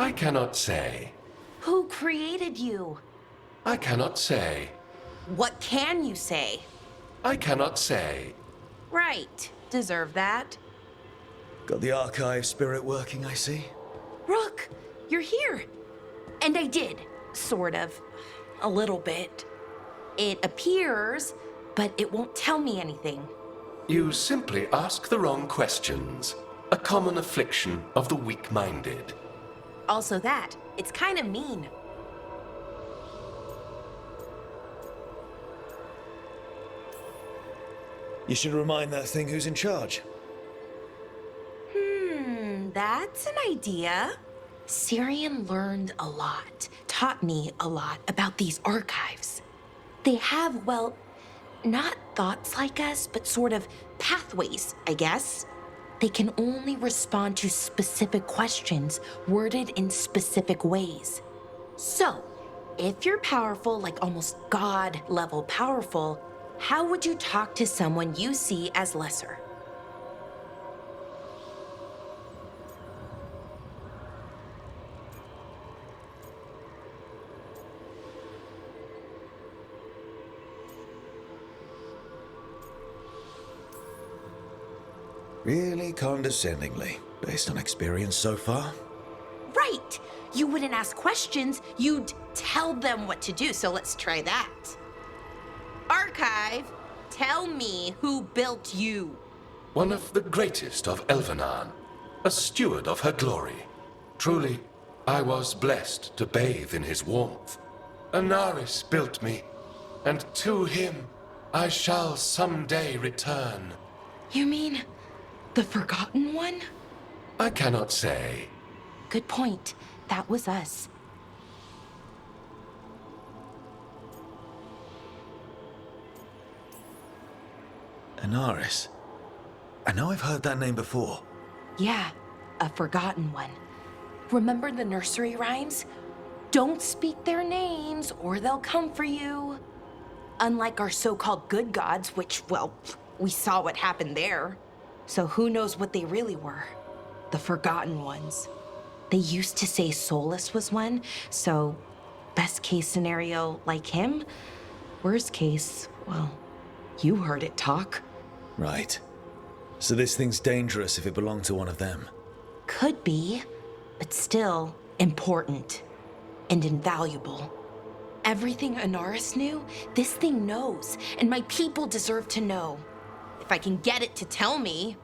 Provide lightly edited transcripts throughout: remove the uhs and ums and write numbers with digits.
I cannot say. Who created you? I cannot say. What can you say? I cannot say. Right. Deserve that. Got the archive spirit working, I see. Rook, you're here. And I did, sort of. A little bit. It appears, but it won't tell me anything. You simply ask the wrong questions. A common affliction of the weak-minded. Also that, it's kind of mean. You should remind that thing who's in charge. That's an idea. Syrian learned a lot, taught me a lot about these archives. They have, well, not thoughts like us, but sort of pathways, I guess. They can only respond to specific questions worded in specific ways. So, if you're powerful, like almost God-level powerful, how would you talk to someone you see as lesser? Really condescendingly, based on experience so far. Right! You wouldn't ask questions, you'd tell them what to do, so let's try that. Archive, tell me who built you. One of the greatest of Elvenan, a steward of her glory. Truly, I was blessed to bathe in his warmth. Anaris built me, and to him I shall someday return. You mean the Forgotten One? I cannot say. Good point. That was us. Anaris. I know I've heard that name before. Yeah, a Forgotten One. Remember the nursery rhymes? Don't speak their names or they'll come for you. Unlike our so-called good gods, which, well, we saw what happened there. So who knows what they really were? The Forgotten Ones. They used to say Solus was one, so best case scenario like him. Worst case, well, you heard it talk. Right. So this thing's dangerous if it belonged to one of them. Could be, but still important and invaluable. Everything Anaris knew, this thing knows, and my people deserve to know. If I can get it to tell me.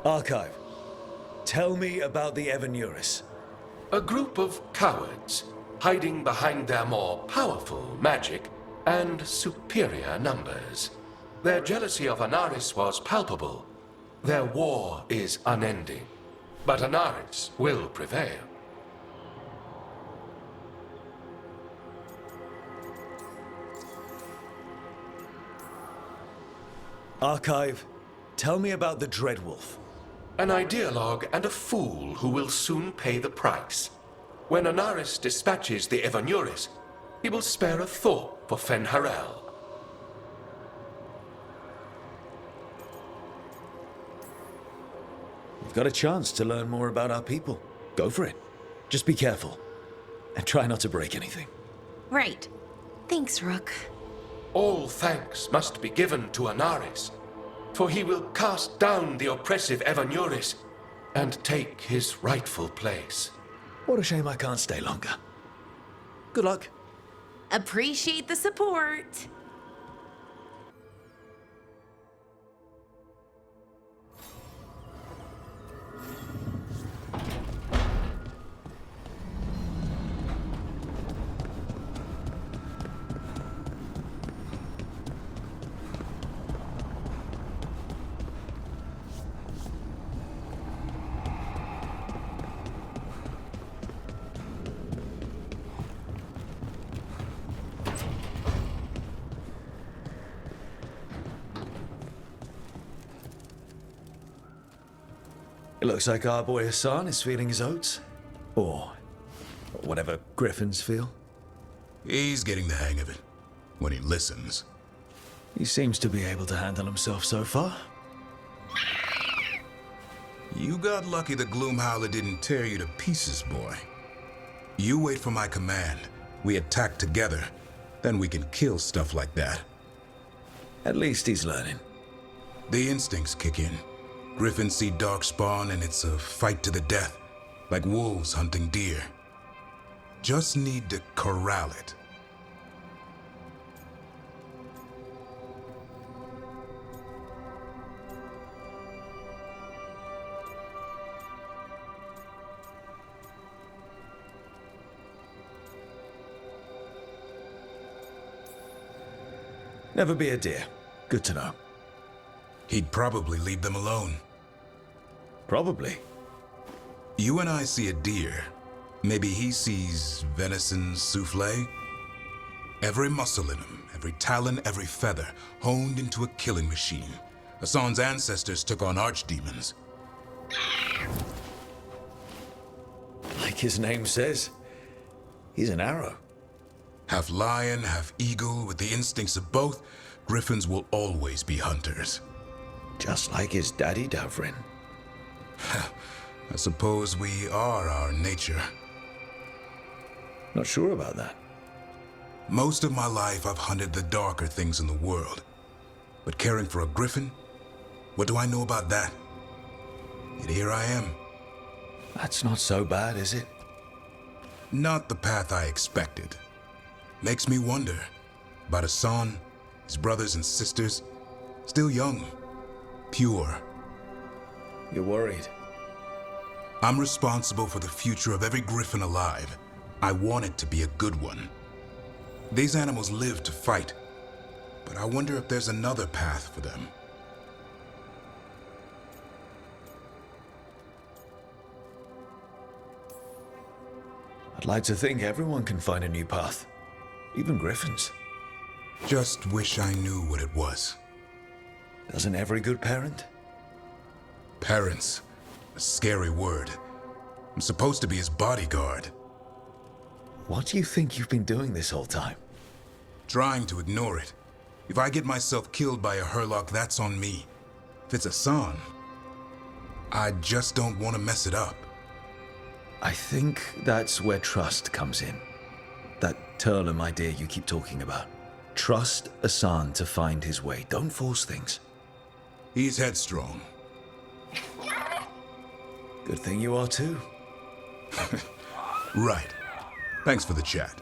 Archive. Tell me about the Evanuris. A group of cowards, hiding behind their more powerful magic and superior numbers. Their jealousy of Anaris was palpable. Their war is unending. But Anaris will prevail. Archive. Tell me about the Dreadwolf. An ideologue and a fool who will soon pay the price. When Anaris dispatches the Evanuris, he will spare a thought for Fen'Harel. You've got a chance to learn more about our people. Go for it. Just be careful. And try not to break anything. Right. Thanks, Rook. All thanks must be given to Anaris, for he will cast down the oppressive Evanuris and take his rightful place. What a shame I can't stay longer. Good luck. Appreciate the support. It looks like our boy Hassan is feeling his oats. Or whatever griffins feel. He's getting the hang of it. when he listens. He seems to be able to handle himself so far. You got lucky the Gloomhowler didn't tear you to pieces, boy. You wait for my command. We attack together. Then we can kill stuff like that. At least he's learning. The instincts kick in. Griffins see darkspawn and it's a fight to the death, like wolves hunting deer. Just need to corral it. Never be a deer. Good to know. He'd probably leave them alone. Probably. You and I see a deer. Maybe he sees venison souffle. Every muscle in him, every talon, every feather, honed into a killing machine. Hassan's ancestors took on archdemons. Like his name says, he's an arrow. Half lion, half eagle, with the instincts of both, griffins will always be hunters. Just like his daddy, Davrin. I suppose we are our nature. Not sure about that. Most of my life I've hunted the darker things in the world. But caring for a griffin? What do I know about that? Yet here I am. That's not so bad, is it? Not the path I expected. Makes me wonder about Hassan, his brothers and sisters, still young, pure. You're worried. I'm responsible for the future of every griffin alive. I want it to be a good one. These animals live to fight, but I wonder if there's another path for them. I'd like to think everyone can find a new path. Even griffins. Just wish I knew what it was. Doesn't every good parent? Parents. A scary word. I'm supposed to be his bodyguard. What do you think you've been doing this whole time? Trying to ignore it. If I get myself killed by a Hurlock, that's on me. If it's Hassan, I just don't want to mess it up. I think that's where trust comes in. That Turlum idea you keep talking about. Trust Hassan to find his way. Don't force things. He's headstrong. Good thing you are too. Right. Thanks for the chat.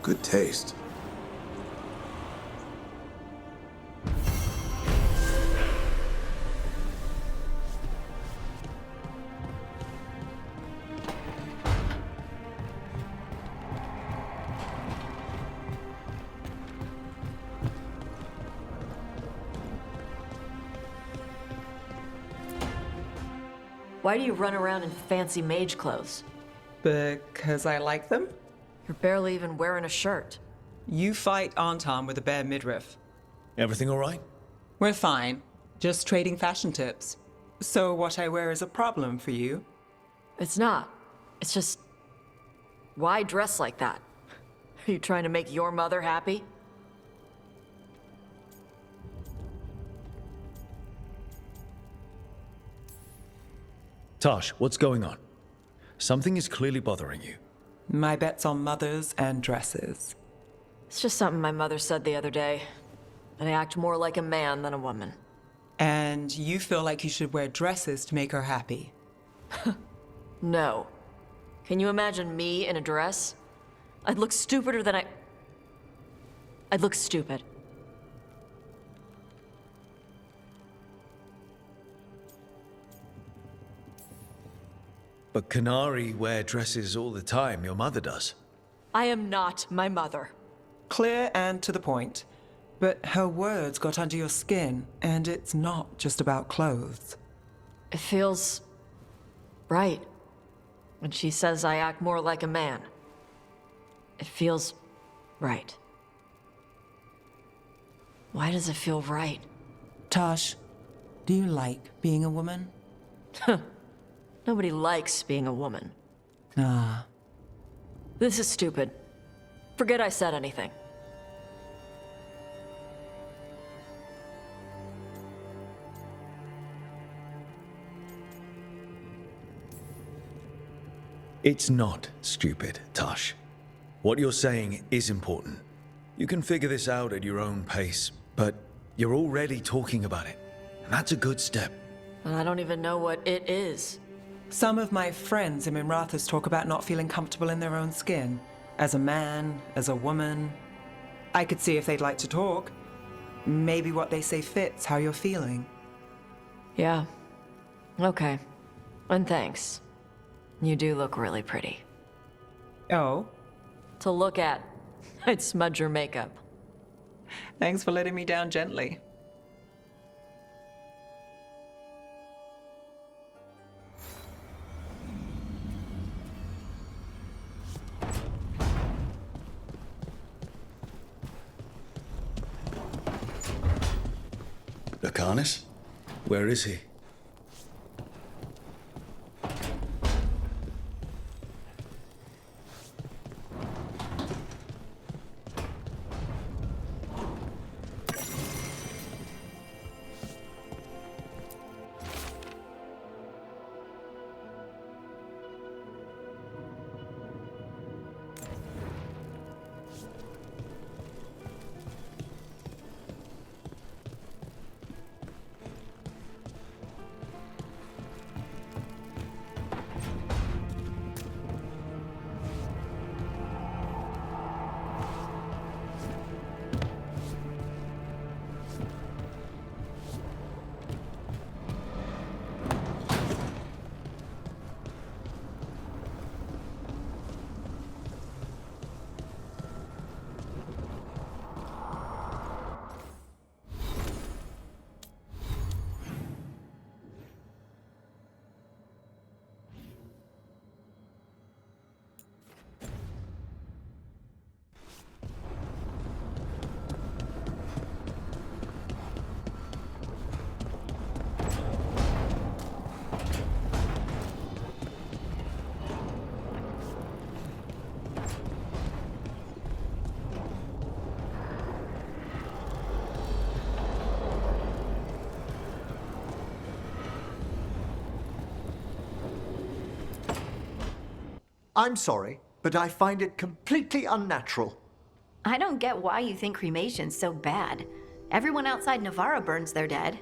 Good taste. Why do you run around in fancy mage clothes? Because I like them? You're barely even wearing a shirt. You fight Anton with a bare midriff. Everything all right? We're fine. Just trading fashion tips. So what I wear is a problem for you? It's not. It's just... Why dress like that? Are you trying to make your mother happy? Taash, what's going on? Something is clearly bothering you. My bet's on mothers and dresses. It's just something my mother said the other day. That I act more like a man than a woman. And you feel like you should wear dresses to make her happy? No. Can you imagine me in a dress? I'd look stupider than I'd look stupid. But Canary wear dresses all the time. Your mother does. I am not my mother. Clear and to the point. But her words got under your skin, and it's not just about clothes. It feels... right. When she says I act more like a man. It feels... right. Why does it feel right? Taash, Do you like being a woman? Nobody likes being a woman. Ah. This is stupid. Forget I said anything. It's not stupid, Taash. What you're saying is important. You can figure this out at your own pace, but you're already talking about it. And that's a good step. And I don't even know what it is. Some of my friends in Minrathous talk about not feeling comfortable in their own skin. As a man, as a woman. I could see if they'd like to talk. Maybe what they say fits how you're feeling. Yeah. Okay. And thanks. You do look really pretty. Oh? To look at. I'd smudge your makeup. Thanks for letting me down gently. Lucanis? Where is he? I'm sorry, but I find it completely unnatural. I don't get why you think cremation's so bad. Everyone outside Navarra burns their dead.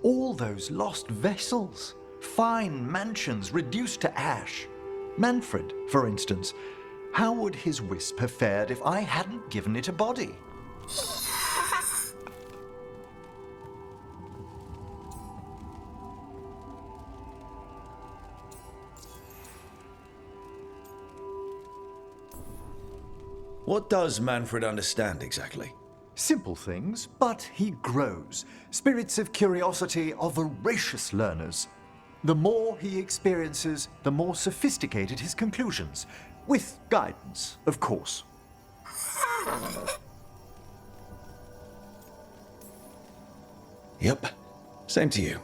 All those lost vessels, fine mansions reduced to ash. Manfred, for instance. How would his wisp have fared if I hadn't given it a body? What does Manfred understand exactly? Simple things, but he grows. Spirits of curiosity are voracious learners. The more he experiences, the more sophisticated his conclusions. With guidance, of course. Yep. Same to you.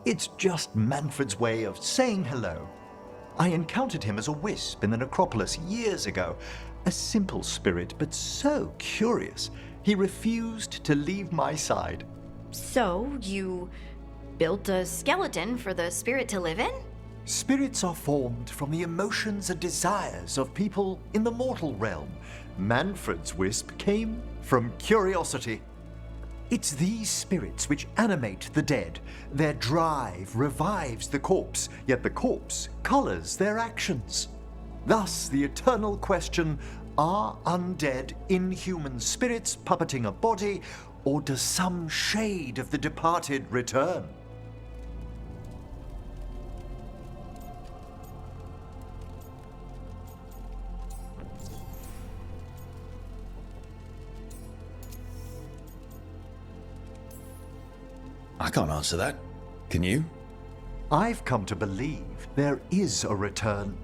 It's just Manfred's way of saying hello. I encountered him as a wisp in the necropolis years ago. A simple spirit, but so curious. He refused to leave my side. So, you built a skeleton for the spirit to live in? Spirits are formed from the emotions and desires of people in the mortal realm. Manfred's wisp came from curiosity. It's these spirits which animate the dead. Their drive revives the corpse, yet the corpse colors their actions. Thus, the eternal question, are undead, inhuman spirits puppeting a body, or does some shade of the departed return? I can't answer that. Can you? I've come to believe there is a return.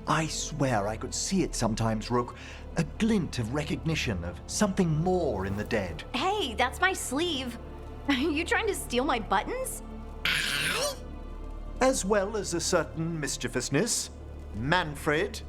I swear I could see it sometimes, Rook. A glint of recognition of something more in the dead. Hey, that's my sleeve. Are you trying to steal my buttons? as well as a certain mischievousness. Manfred.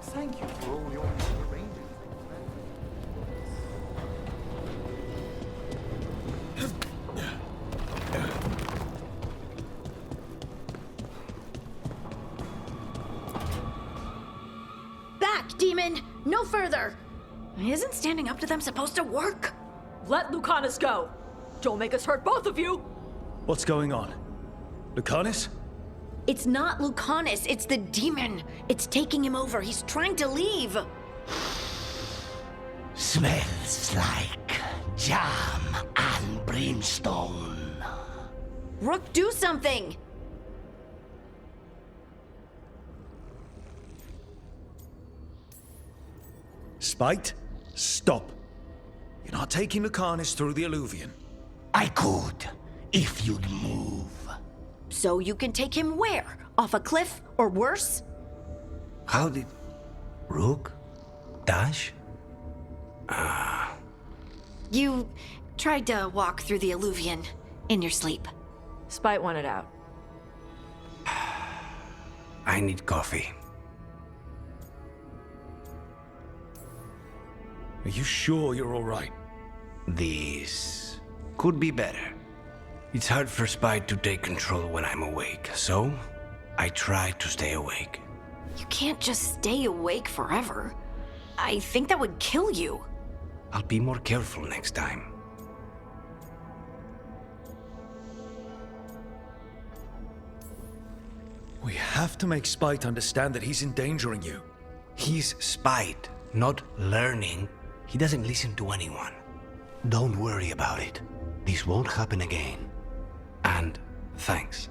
Thank you for all your arranging. Back, demon! No further! Isn't standing up to them supposed to work? Let Lucanis go! Don't make us hurt both of you! What's going on? Lucanis? It's not Lucanis, it's the demon. It's taking him over. He's trying to leave. Smells like jam and brimstone. Rook, do something! Spite? Stop. You're not taking Lucanis through the Alluvion. I could, if you'd move. So you can take him where? Off a cliff, or worse? How did... Rook? Taash? You tried to walk through the Alluvion in your sleep. Spite wanted out. I need coffee. Are you sure you're all right? This could be better. It's hard for Spite to take control when I'm awake, so I try to stay awake. You can't just stay awake forever. I think that would kill you. I'll be more careful next time. We have to make Spite understand that he's endangering you. He's Spite, not learning. He doesn't listen to anyone. Don't worry about it. This won't happen again. And thanks.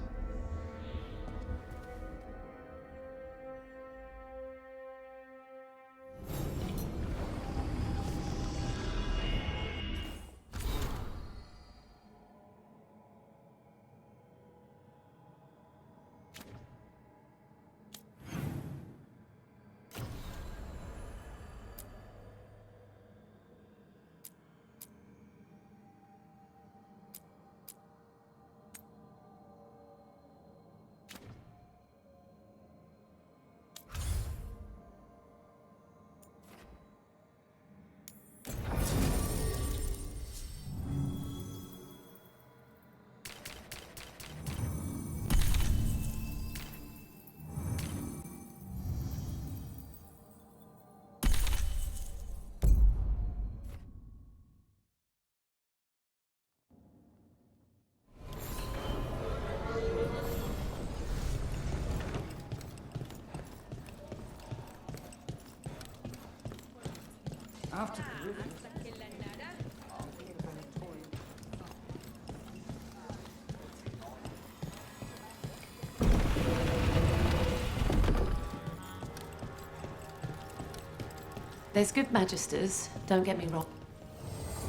There's good magisters, don't get me wrong.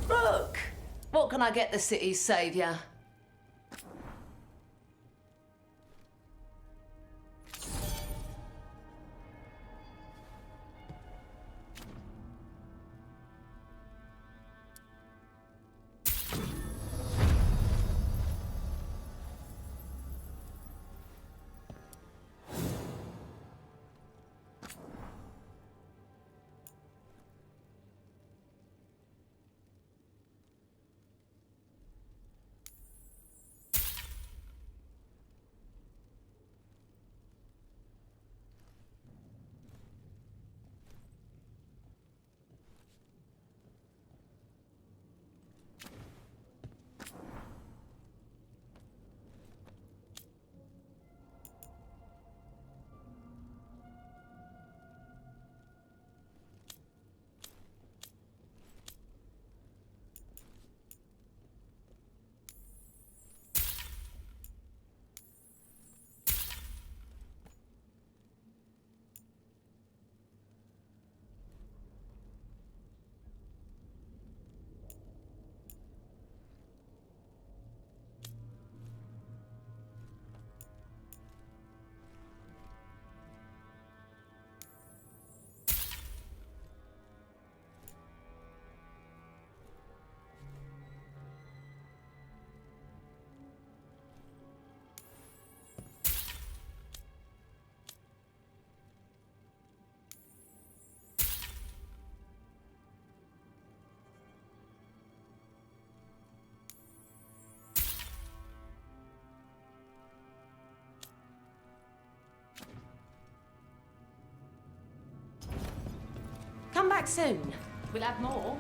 Rook! What can I get the city's saviour? back soon. We'll have more.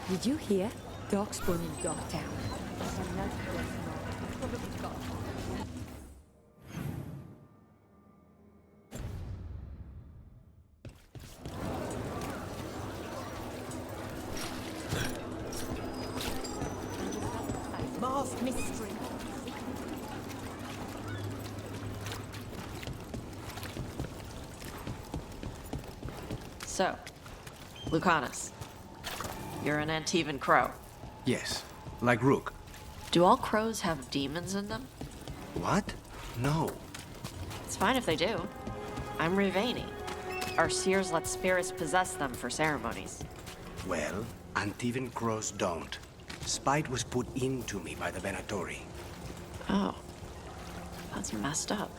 Did you hear? Darkspawn in Darktown. Masked mystery. So, Lucanis, you're an Antivan Crow. Yes, like Rook. Do all crows have demons in them? What? No. It's fine if they do. I'm Rivani. Our seers let spirits possess them for ceremonies. Well, Antivan Crows don't. Spite was put into me by the Venatori. Oh. That's messed up.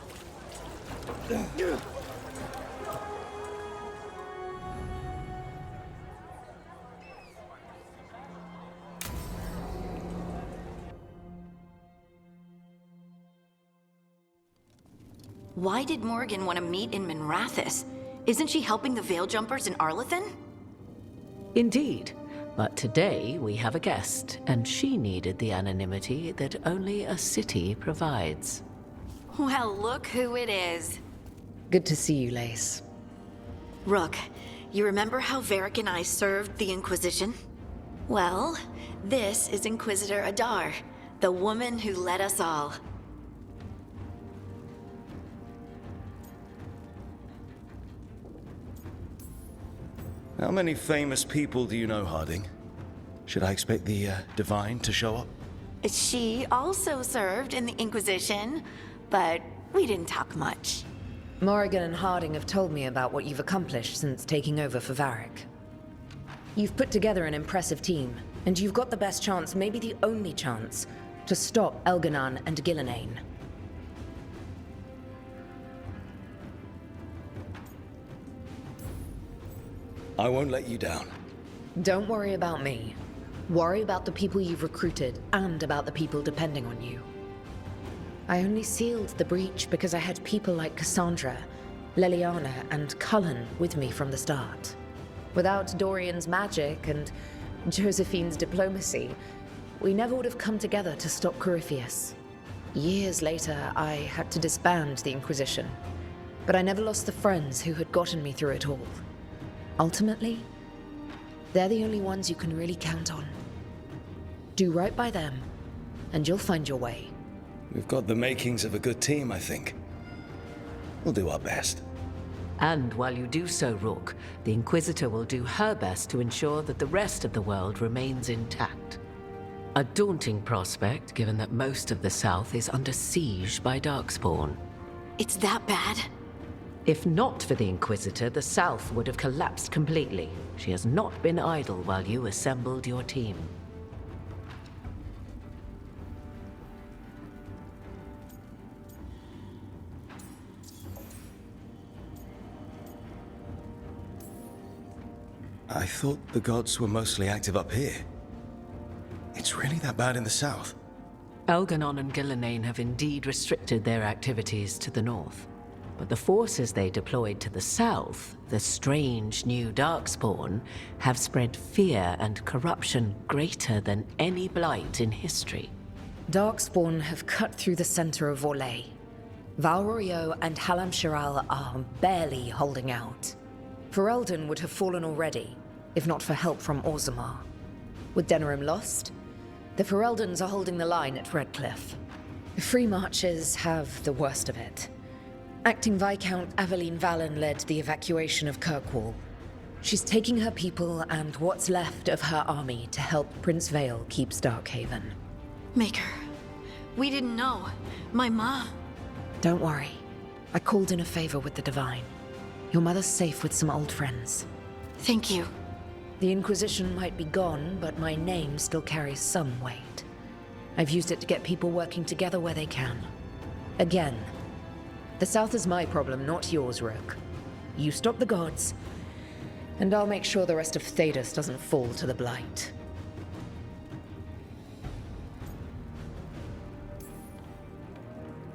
Why did Morgan want to meet in Minrathous? Isn't she helping the Veil Jumpers in Arlathan? Indeed. But today we have a guest, and she needed the anonymity that only a city provides. Well, look who it is. Good to see you, Lace. Rook, you remember how Varric and I served the Inquisition? Well, this is Inquisitor Adar, the woman who led us all. How many famous people do you know, Harding? Should I expect the Divine to show up? She also served in the Inquisition, but we didn't talk much. Morrigan and Harding have told me about what you've accomplished since taking over for Varric. You've put together an impressive team, and you've got the best chance, maybe the only chance, to stop Elganon and Gillenane. I won't let you down. Don't worry about me. Worry about the people you've recruited, and about the people depending on you. I only sealed the breach because I had people like Cassandra, Leliana, and Cullen with me from the start. Without Dorian's magic and Josephine's diplomacy, we never would have come together to stop Corypheus. Years later, I had to disband the Inquisition, but I never lost the friends who had gotten me through it all. Ultimately, they're the only ones you can really count on. Do right by them, and you'll find your way. We've got the makings of a good team, I think. We'll do our best. And while you do so, Rook, the Inquisitor will do her best to ensure that the rest of the world remains intact. A daunting prospect, given that most of the South is under siege by Darkspawn. It's that bad? If not for the Inquisitor, the South would have collapsed completely. She has not been idle while you assembled your team. I thought the gods were mostly active up here. It's really that bad in the south? Elganon and Gillenane have indeed restricted their activities to the north. But the forces they deployed to the south, the strange new Darkspawn, have spread fear and corruption greater than any blight in history. Darkspawn have cut through the center of Orlais. Valrorio and Halam Shiral are barely holding out. Ferelden would have fallen already, if not for help from Orzammar. With Denerim lost, the Fereldans are holding the line at Redcliffe. The Free Marchers have the worst of it. Acting Viscount Aveline Valen led the evacuation of Kirkwall. She's taking her people and what's left of her army to help Prince Vale keep Starkhaven. Maker, we didn't know. My ma... Don't worry. I called in a favor with the Divine. Your mother's safe with some old friends. Thank you. The Inquisition might be gone, but my name still carries some weight. I've used it to get people working together where they can. Again, the South is my problem, not yours, Rook. You stop the gods, and I'll make sure the rest of Thedas doesn't fall to the Blight.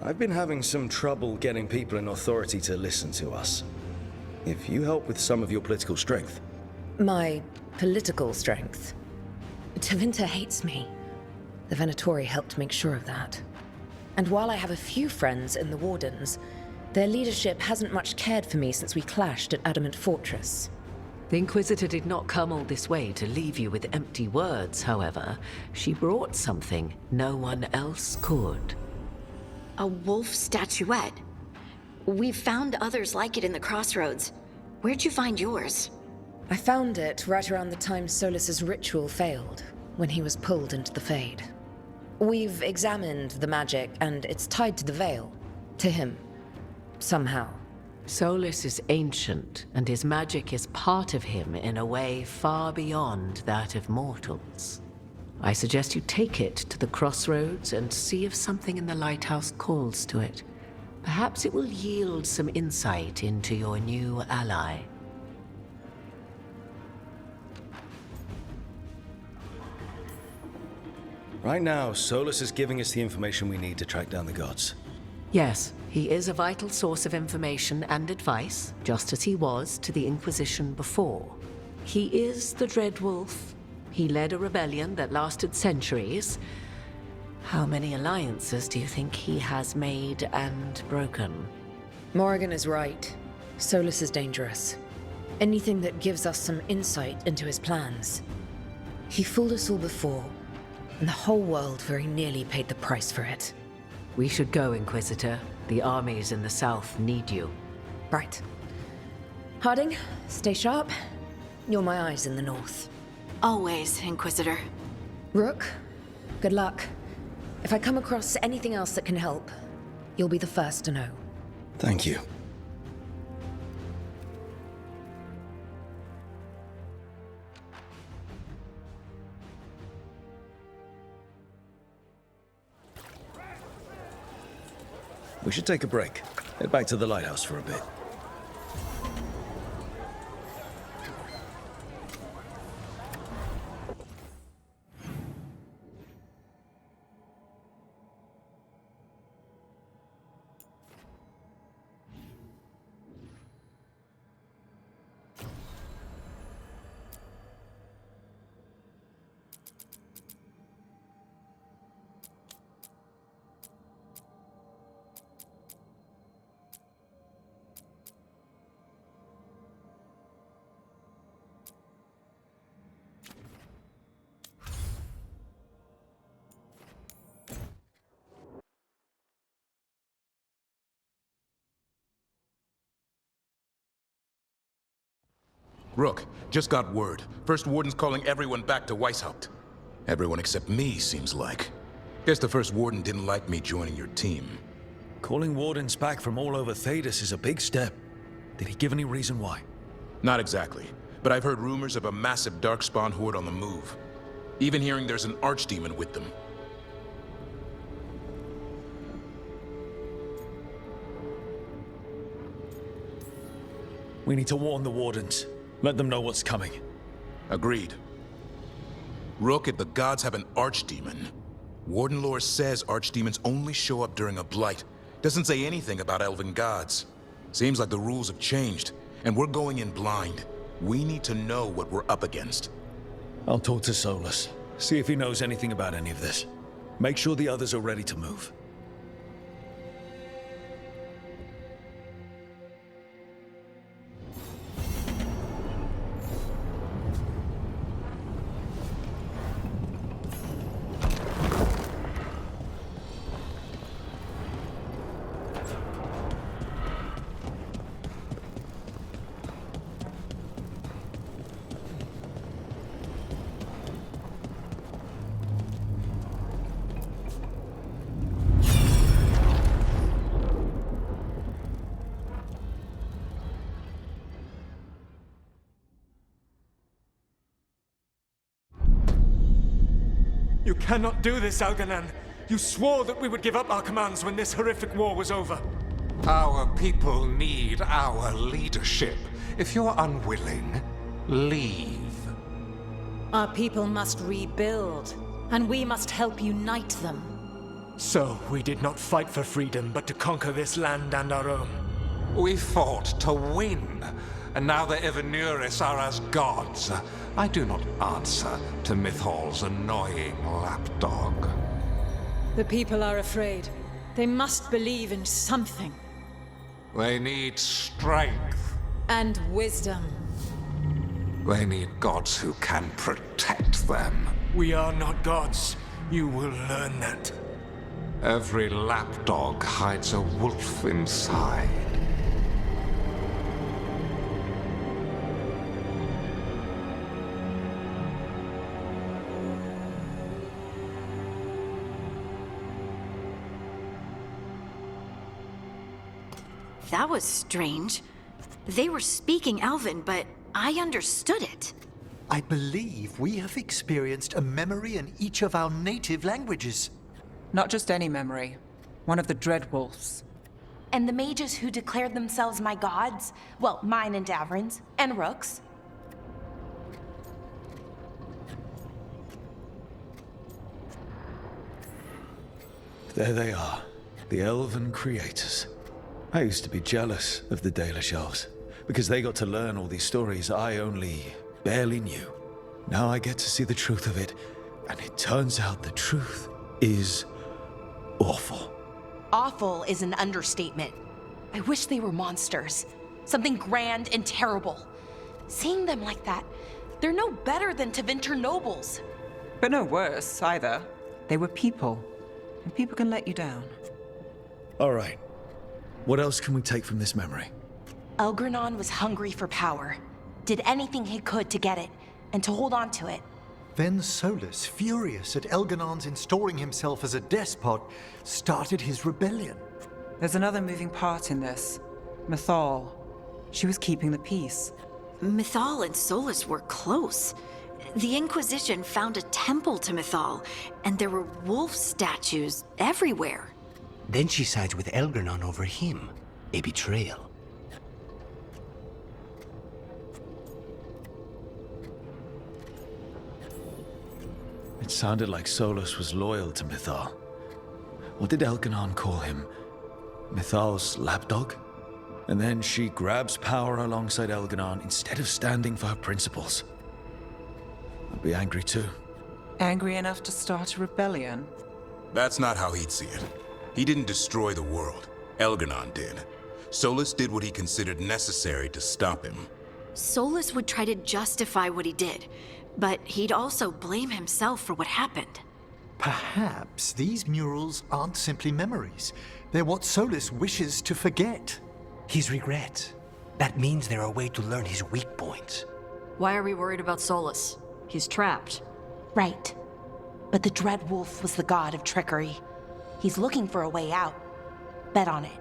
I've been having some trouble getting people in authority to listen to us. If you help with some of your political strength. My political strength. Tevinter hates me. The Venatori helped make sure of that. And while I have a few friends in the Wardens, their leadership hasn't much cared for me since we clashed at Adamant Fortress. The Inquisitor did not come all this way to leave you with empty words, however. She brought something no one else could. A wolf statuette. We've found others like it in the crossroads. Where'd you find yours? I found it right around the time Solus's ritual failed, when he was pulled into the Fade. We've examined the magic, and it's tied to the Veil. To him. Somehow. Solus is ancient, and his magic is part of him in a way far beyond that of mortals. I suggest you take it to the crossroads and see if something in the lighthouse calls to it. Perhaps it will yield some insight into your new ally. Right now, Solus is giving us the information we need to track down the gods. Yes, he is a vital source of information and advice, just as he was to the Inquisition before. He is the Dread Wolf. He led a rebellion that lasted centuries. How many alliances do you think he has made and broken? Morrigan is right. Solus is dangerous. Anything that gives us some insight into his plans. He fooled us all before, and the whole world very nearly paid the price for it. We should go, Inquisitor. The armies in the south need you. Right. Harding, stay sharp. You're my eyes in the north. Always, Inquisitor. Rook, good luck. If I come across anything else that can help, you'll be the first to know. Thank you. We should take a break. Head back to the lighthouse for a bit. Rook, just got word. First Warden's calling everyone back to Weishaupt. Everyone except me, seems like. Guess the First Warden didn't like me joining your team. Calling Wardens back from all over Thedas is a big step. Did he give any reason why? Not exactly, but I've heard rumors of a massive Darkspawn horde on the move. Even hearing there's an archdemon with them. We need to warn the Wardens. Let them know what's coming. Agreed. Rook, if the gods have an archdemon, Warden lore says archdemons only show up during a blight. Doesn't say anything about elven gods. Seems like the rules have changed, and we're going in blind. We need to know what we're up against. I'll talk to Solus. See if he knows anything about any of this. Make sure the others are ready to move. You cannot do this, Algernon. You swore that we would give up our commands when this horrific war was over. Our people need our leadership. If you're unwilling, leave. Our people must rebuild, and we must help unite them. So, we did not fight for freedom, but to conquer this land and our own. We fought to win, and now the Evenuris are as gods. I do not answer to Mythal's annoying lapdog. The people are afraid. They must believe in something. They need strength. And wisdom. They need gods who can protect them. We are not gods. You will learn that. Every lapdog hides a wolf inside. That was strange. They were speaking Elven, but I understood it. I believe we have experienced a memory in each of our native languages. Not just any memory. One of the Dread Wolves. And the mages who declared themselves my gods? Well, mine and Davrin's, and Rook's. There they are, the Elven creators. I used to be jealous of the Dalish elves, because they got to learn all these stories I only barely knew. Now I get to see the truth of it, and it turns out the truth is awful. Awful is an understatement. I wish they were monsters. Something grand and terrible. Seeing them like that, they're no better than Tevinter nobles. But no worse, either. They were people. And people can let you down. All right. What else can we take from this memory? Elgernon was hungry for power. Did anything he could to get it, and to hold on to it. Then Solus, furious at Elgernon's installing himself as a despot, started his rebellion. There's another moving part in this. Mythal. She was keeping the peace. Mythal and Solus were close. The Inquisition found a temple to Mythal, and there were wolf statues everywhere. Then she sides with Elgernon over him. A betrayal. It sounded like Solus was loyal to Mythal. What did Elgernon call him? Mythal's lapdog? And then she grabs power alongside Elgernon instead of standing for her principles. I'd be angry too. Angry enough to start a rebellion? That's not how he'd see it. He didn't destroy the world. Elgernon did. Solus did what he considered necessary to stop him. Solus would try to justify what he did, but he'd also blame himself for what happened. Perhaps these murals aren't simply memories. They're what Solus wishes to forget. His regrets. That means they're a way to learn his weak points. Why are we worried about Solus? He's trapped. Right. But the Dread Wolf was the god of trickery. He's looking for a way out. Bet on it.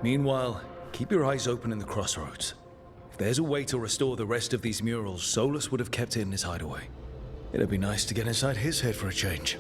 Meanwhile, keep your eyes open in the crossroads. If there's a way to restore the rest of these murals, Solus would have kept it in his hideaway. It'd be nice to get inside his head for a change.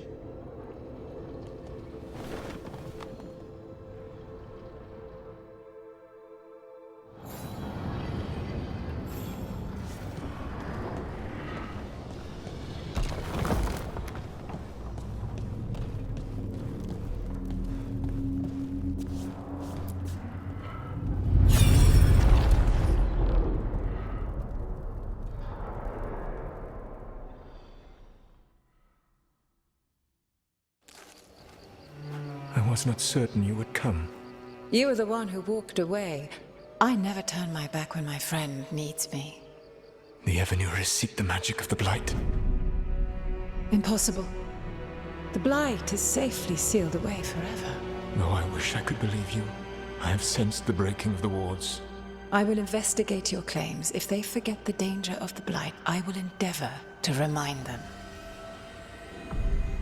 I was not certain you would come. You were the one who walked away. I never turn my back when my friend needs me. The Evenuris seek the magic of the Blight. Impossible. The Blight is safely sealed away forever. Though I wish I could believe you. I have sensed the breaking of the wards. I will investigate your claims. If they forget the danger of the Blight, I will endeavor to remind them.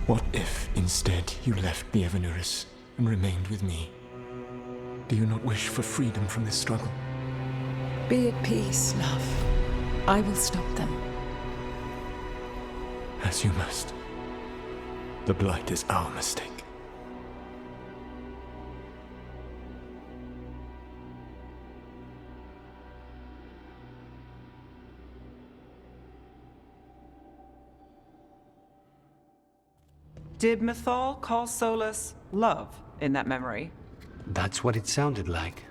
What if, instead, you left the Evenuris and remained with me? Do you not wish for freedom from this struggle? Be at peace, love. I will stop them. As you must. The Blight is our mistake. Did Mythal call Solus love in that memory? That's what it sounded like.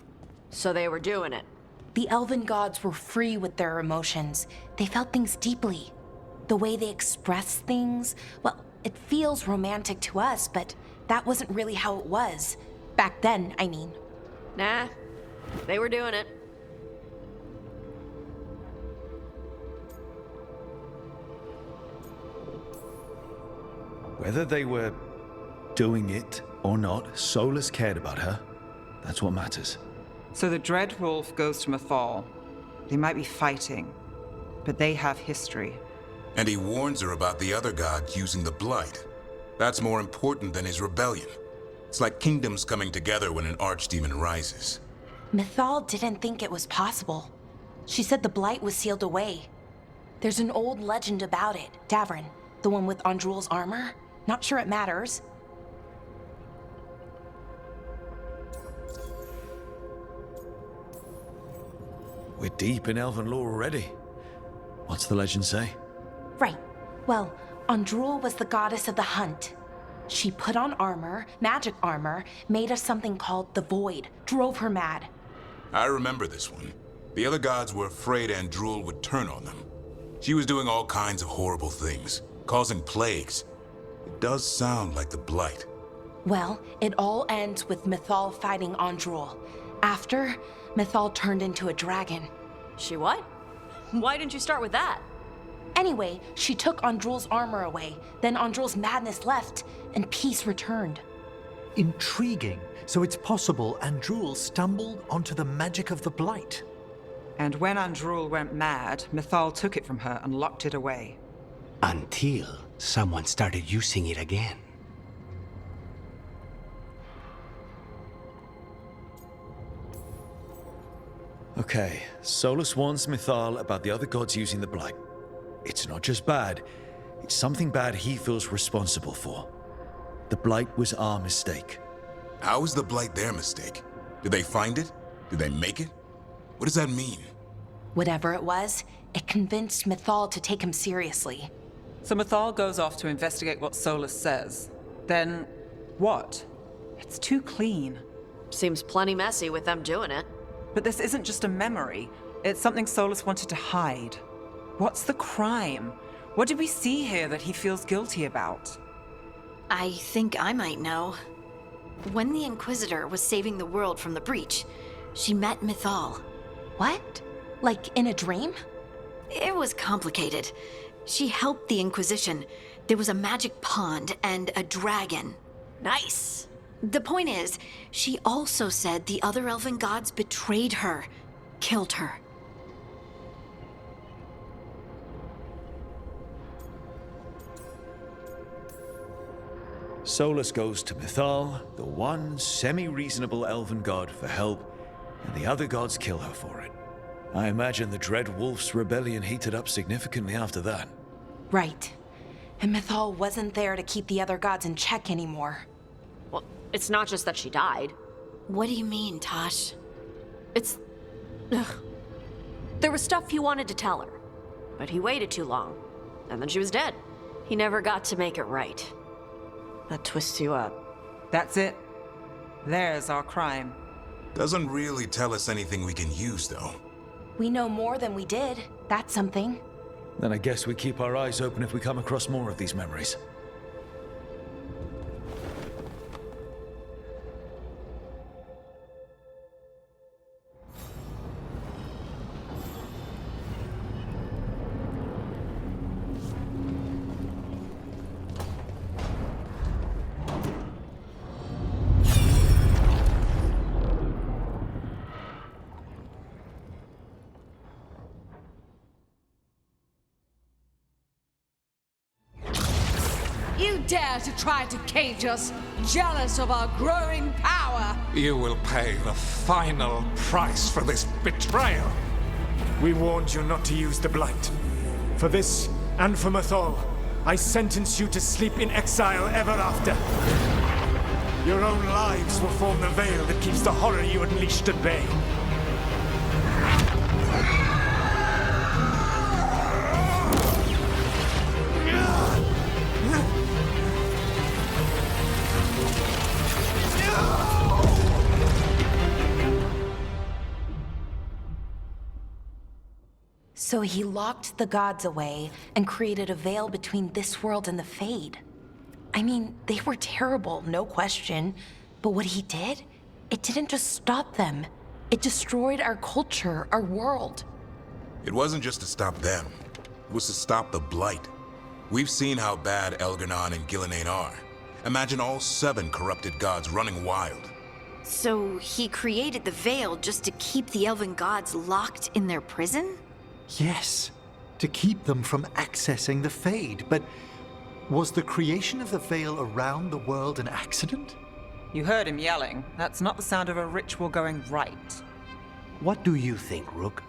So they were doing it. The elven gods were free with their emotions. They felt things deeply. The way they express things, well, it feels romantic to us, but that wasn't really how it was. Back then, I mean. Nah, they were doing it. Whether they were doing it or not, Solus cared about her. That's what matters. So the Dread Wolf goes to Mythal. They might be fighting, but they have history. And he warns her about the other gods using the Blight. That's more important than his rebellion. It's like kingdoms coming together when an archdemon rises. Mythal didn't think it was possible. She said the Blight was sealed away. There's an old legend about it. Davrin, the one with Andrul's armor. Not sure it matters. We're deep in elven lore already. What's the legend say? Right. Well, Andrul was the goddess of the hunt. She put on armor, magic armor, made of something called the Void, drove her mad. I remember this one. The other gods were afraid Andrul would turn on them. She was doing all kinds of horrible things, causing plagues. It does sound like the Blight. Well, it all ends with Mythal fighting Andrul. After, Mythal turned into a dragon. She what? Why didn't you start with that? Anyway, she took Andrul's armor away, then Andrul's madness left, and peace returned. Intriguing. So it's possible Andrul stumbled onto the magic of the Blight. And when Andrul went mad, Mythal took it from her and locked it away. Until someone started using it again. Okay, Solus warns Mythal about the other gods using the Blight. It's not just bad, it's something bad he feels responsible for. The Blight was our mistake. How is the Blight their mistake? Did they find it? Did they make it? What does that mean? Whatever it was, it convinced Mythal to take him seriously. So Mythal goes off to investigate what Solus says. Then, what? It's too clean. Seems plenty messy with them doing it. But this isn't just a memory. It's something Solus wanted to hide. What's the crime? What did we see here that he feels guilty about? I think I might know. When the Inquisitor was saving the world from the breach, she met Mythal. What? Like in a dream? It was complicated. She helped the Inquisition. There was a magic pond and a dragon. Nice. The point is, she also said the other elven gods betrayed her, killed her. Solus goes to Mythal, the one semi-reasonable elven god, for help, and the other gods kill her for it. I imagine the Dread Wolf's rebellion heated up significantly after that. Right. And Mythal wasn't there to keep the other gods in check anymore. Well, it's not just that she died. What do you mean, Taash? It's... Ugh. There was stuff he wanted to tell her, but he waited too long, and then she was dead. He never got to make it right. That twists you up. That's it. There's our crime. Doesn't really tell us anything we can use, though. We know more than we did. That's something. Then I guess we keep our eyes open if we come across more of these memories. You dare to try to cage us, jealous of our growing power! You will pay the final price for this betrayal. We warned you not to use the Blight. For this, and for Mythal, I sentence you to sleep in exile ever after. Your own lives will form the veil that keeps the horror you unleashed at bay. So he locked the gods away and created a veil between this world and the Fade. I mean, they were terrible, no question. But what he did, it didn't just stop them. It destroyed our culture, our world. It wasn't just to stop them. It was to stop the Blight. We've seen how bad Elgar'nan and Gillenane are. Imagine all 7 corrupted gods running wild. So he created the Veil just to keep the elven gods locked in their prison? Yes, to keep them from accessing the Fade. But was the creation of the Veil around the world an accident? You heard him yelling. That's not the sound of a ritual going right. What do you think, Rook?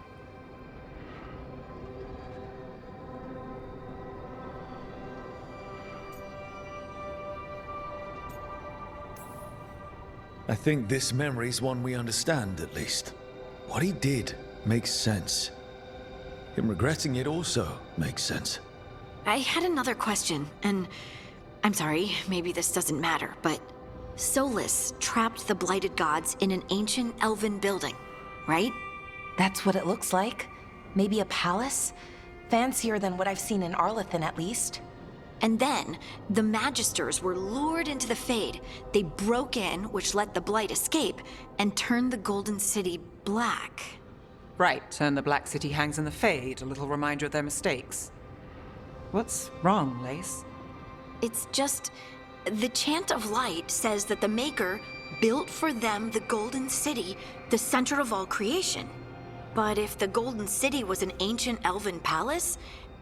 I think this memory's one we understand, at least. What he did makes sense. Him regretting it also makes sense. I had another question, and I'm sorry, maybe this doesn't matter, but Solus trapped the blighted gods in an ancient elven building, right? That's what it looks like. Maybe a palace? Fancier than what I've seen in Arlathan, at least. And then, the Magisters were lured into the Fade. They broke in, which let the Blight escape, and turned the Golden City black. Right, and the Black City hangs in the Fade, a little reminder of their mistakes. What's wrong, Lace? It's just... the Chant of Light says that the Maker built for them the Golden City, the center of all creation. But if the Golden City was an ancient elven palace,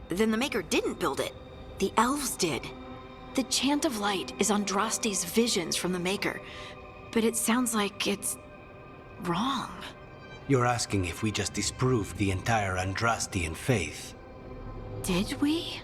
then the Maker didn't build it. The elves did. The Chant of Light is Andraste's visions from the Maker, but it sounds like it's wrong. You're asking if we just disproved the entire Andrastian faith. Did we?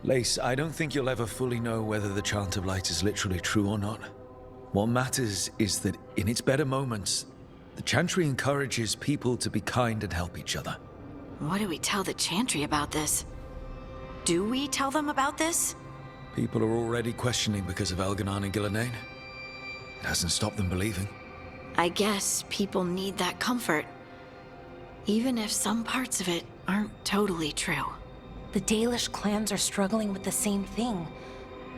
Lace, I don't think you'll ever fully know whether the Chant of Light is literally true or not. What matters is that in its better moments, the Chantry encourages people to be kind and help each other. What do we tell the Chantry about this? Do we tell them about this? People are already questioning because of Elgar'nan and Gillenane. It hasn't stopped them believing. I guess people need that comfort, even if some parts of it aren't totally true. The Dalish clans are struggling with the same thing.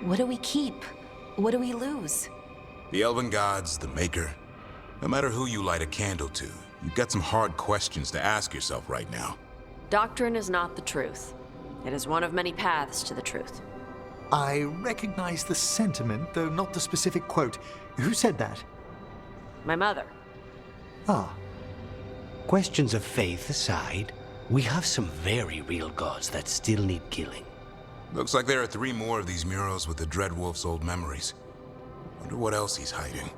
What do we keep? What do we lose? The elven gods, the Maker. No matter who you light a candle to, you've got some hard questions to ask yourself right now. Doctrine is not the truth. It is one of many paths to the truth. I recognize the sentiment, though not the specific quote. Who said that? My mother. Ah. Questions of faith aside, we have some very real gods that still need killing. Looks like there are 3 more of these murals with the Dreadwolf's old memories. Wonder what else he's hiding.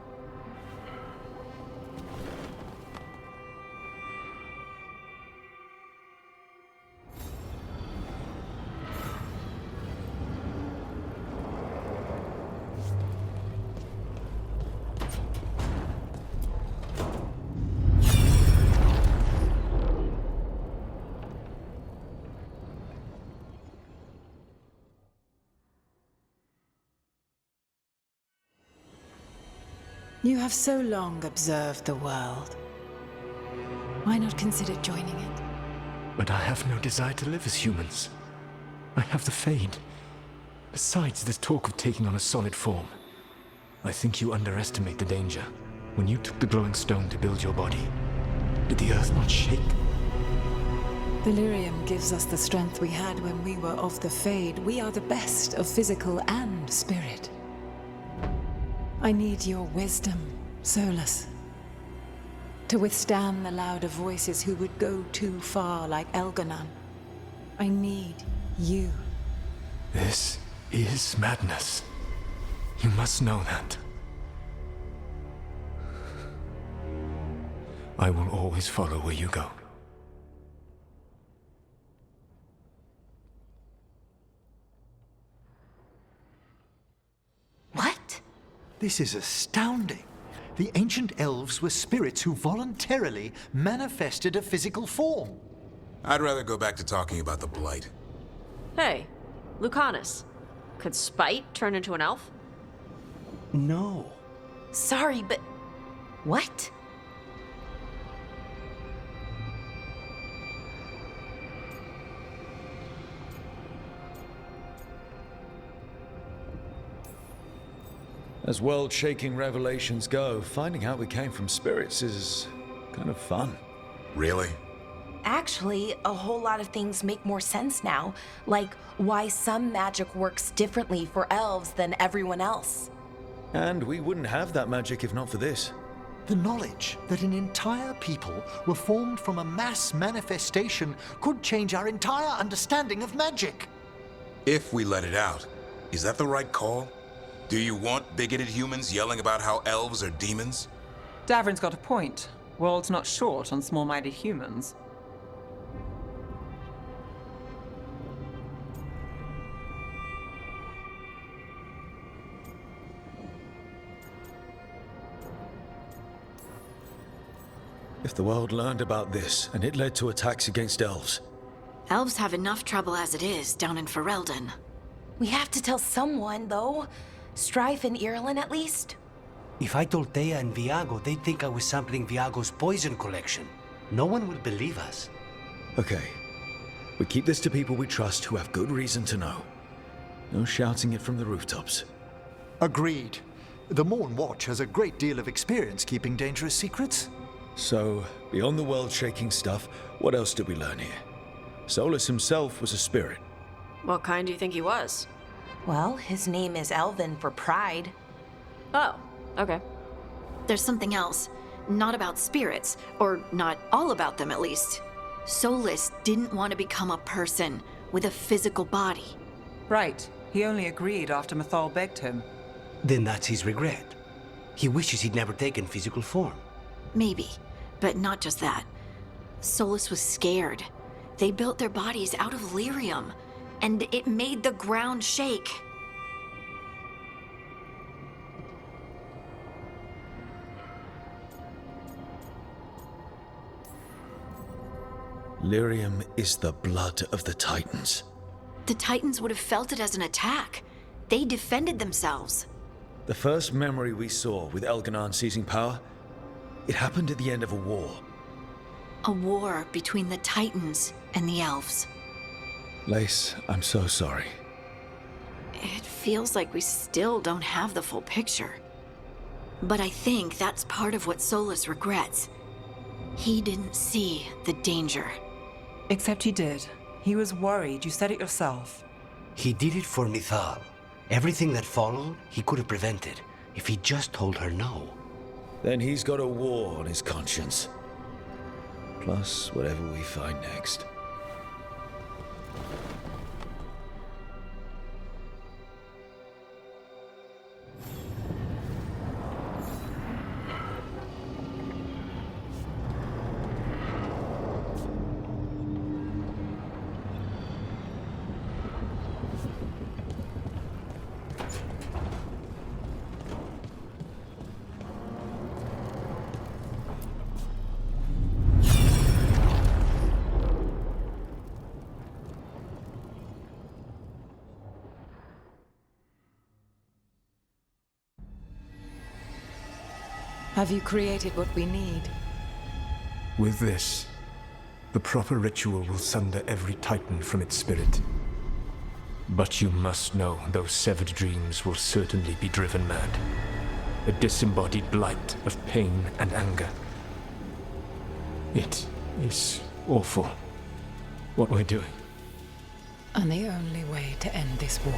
You have so long observed the world. Why not consider joining it? But I have no desire to live as humans. I have the Fade. Besides, this talk of taking on a solid form. I think you underestimate the danger. When you took the glowing stone to build your body, did the earth not shake? Delirium gives us the strength we had when we were of the Fade. We are the best of physical and spirit. I need your wisdom, Solus, to withstand the louder voices who would go too far like Elganon. I need you. This is madness. You must know that. I will always follow where you go. What? This is astounding. The ancient elves were spirits who voluntarily manifested a physical form. I'd rather go back to talking about the Blight. Hey, Lucanis. Could Spite turn into an elf? No. Sorry, but... what? As world-shaking revelations go, finding out we came from spirits is kind of fun. Really? Actually, a whole lot of things make more sense now, like why some magic works differently for elves than everyone else. And we wouldn't have that magic if not for this. The knowledge that an entire people were formed from a mass manifestation could change our entire understanding of magic. If we let it out, is that the right call? Do you want bigoted humans yelling about how elves are demons? Davrin's got a point. World's not short on small-minded humans. If the world learned about this, and it led to attacks against elves. Elves have enough trouble as it is down in Ferelden. We have to tell someone, though. Strife and Irulan, at least. If I told Thea and Viago, they'd think I was sampling Viago's poison collection. No one would believe us. Okay. We keep this to people we trust who have good reason to know. No shouting it from the rooftops. Agreed. The Morn Watch has a great deal of experience keeping dangerous secrets. So, beyond the world-shaking stuff, what else did we learn here? Solus himself was a spirit. What kind do you think he was? Well, his name is Elven for pride. Oh, okay. There's something else. Not about spirits, or not all about them at least. Solus didn't want to become a person with a physical body. Right. He only agreed after Mathal begged him. Then that's his regret. He wishes he'd never taken physical form. Maybe, but not just that. Solus was scared. They built their bodies out of lyrium, and it made the ground shake. Lyrium is the blood of the Titans. The Titans would have felt it as an attack. They defended themselves. The first memory we saw with Elganon seizing power, it happened at the end of a war. A war between the Titans and the elves. Lace, I'm so sorry. It feels like we still don't have the full picture. But I think that's part of what Solus regrets. He didn't see the danger. Except he did. He was worried. You said it yourself. He did it for Mithal. Everything that followed, he could have prevented if he just told her no. Then he's got a war on his conscience. Plus, whatever we find next. Have you created what we need? With this, the proper ritual will sunder every Titan from its spirit. But you must know those severed dreams will certainly be driven mad. A disembodied blight of pain and anger. It is awful. what we're doing. And the only way to end this war.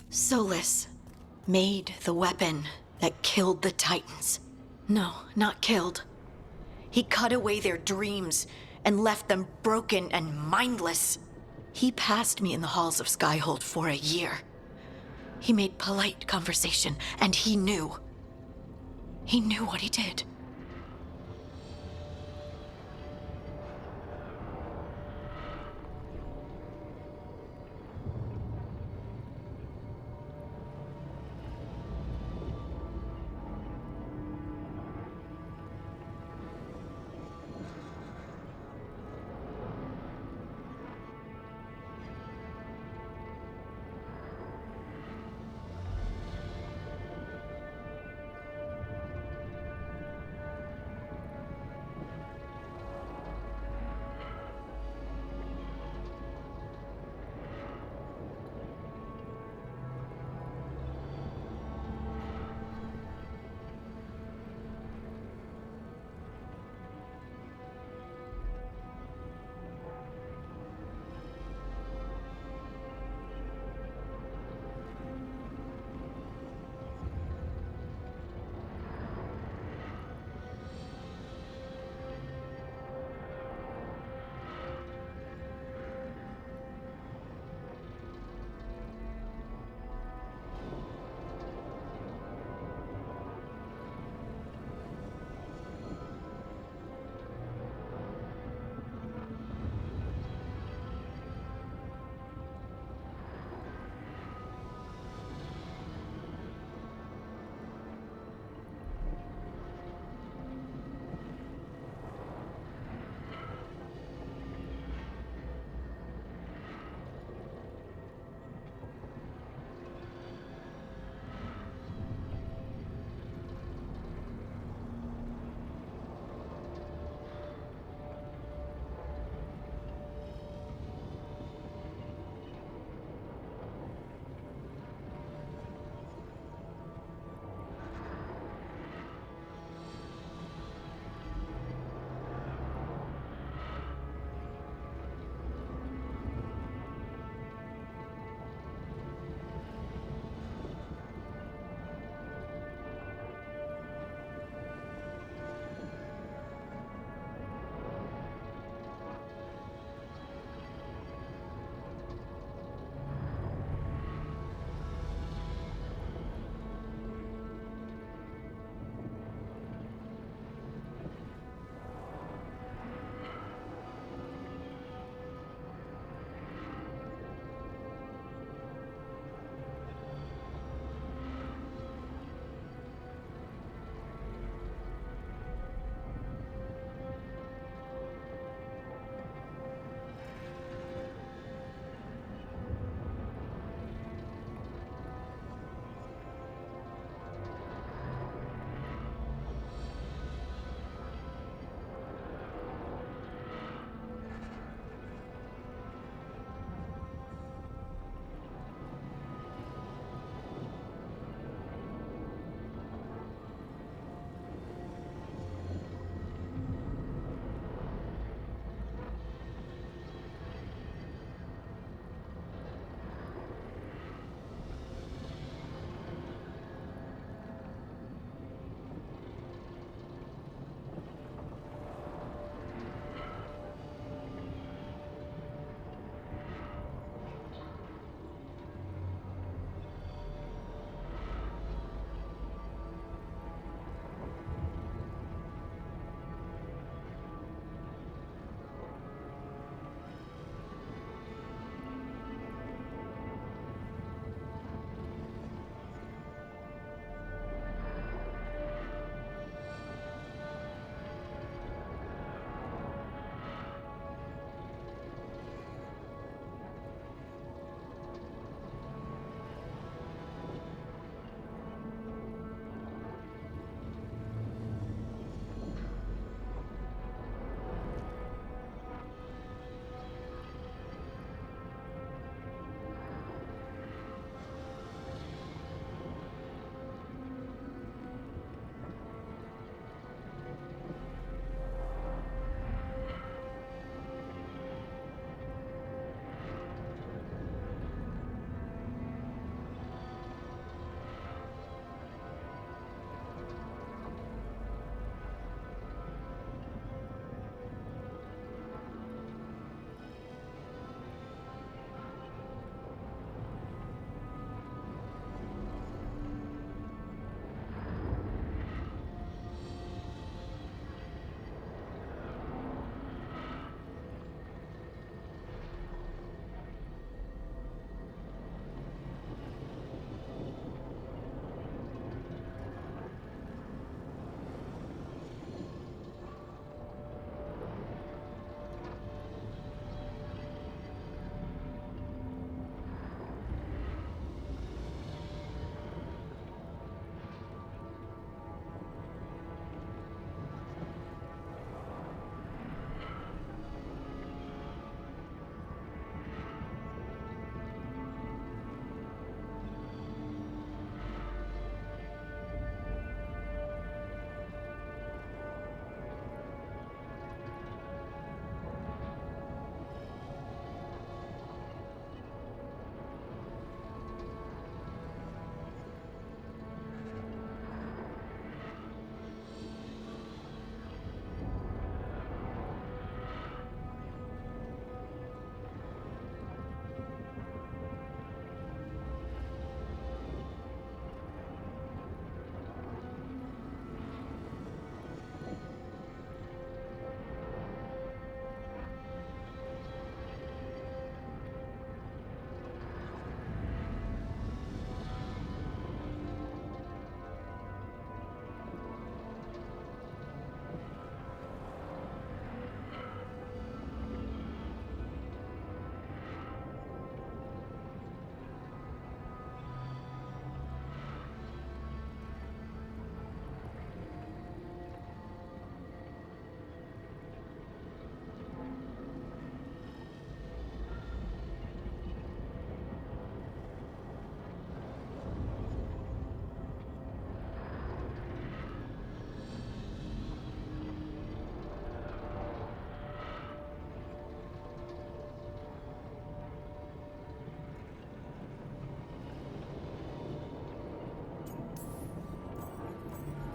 Solus made the weapon that killed the Titans. No, not killed. He cut away their dreams and left them broken and mindless. He passed me in the halls of Skyhold for a year. He made polite conversation, and he knew. He knew what he did.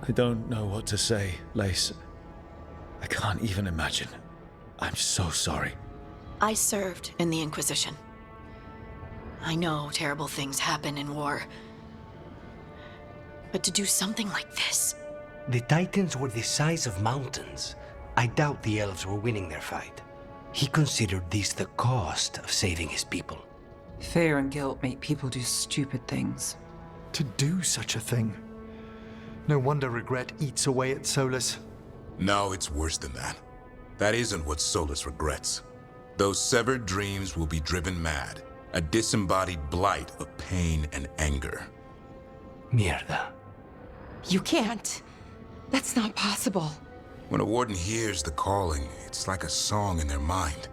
I don't know what to say, Lace. I can't even imagine. I'm so sorry. I served in the Inquisition. I know terrible things happen in war. But to do something like this... The Titans were the size of mountains. I doubt the elves were winning their fight. He considered this the cost of saving his people. Fear and guilt make people do stupid things. To do such a thing. No wonder regret eats away at Solus. No, it's worse than that. That isn't what Solus regrets. Those severed dreams will be driven mad. A disembodied blight of pain and anger. Mierda. You can't. That's not possible. When a warden hears the calling, it's like a song in their mind.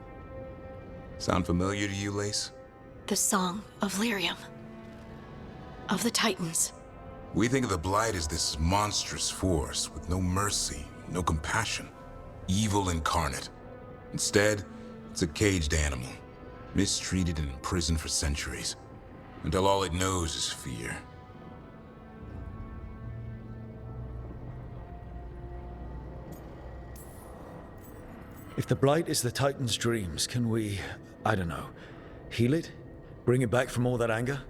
Sound familiar to you, Lace? The song of Lyrium. Of the Titans. We think of the Blight as this monstrous force with no mercy, no compassion. Evil incarnate. Instead, it's a caged animal. Mistreated and imprisoned for centuries. Until all it knows is fear. If the Blight is the Titan's dreams, can we, I don't know, heal it? Bring it back from all that anger?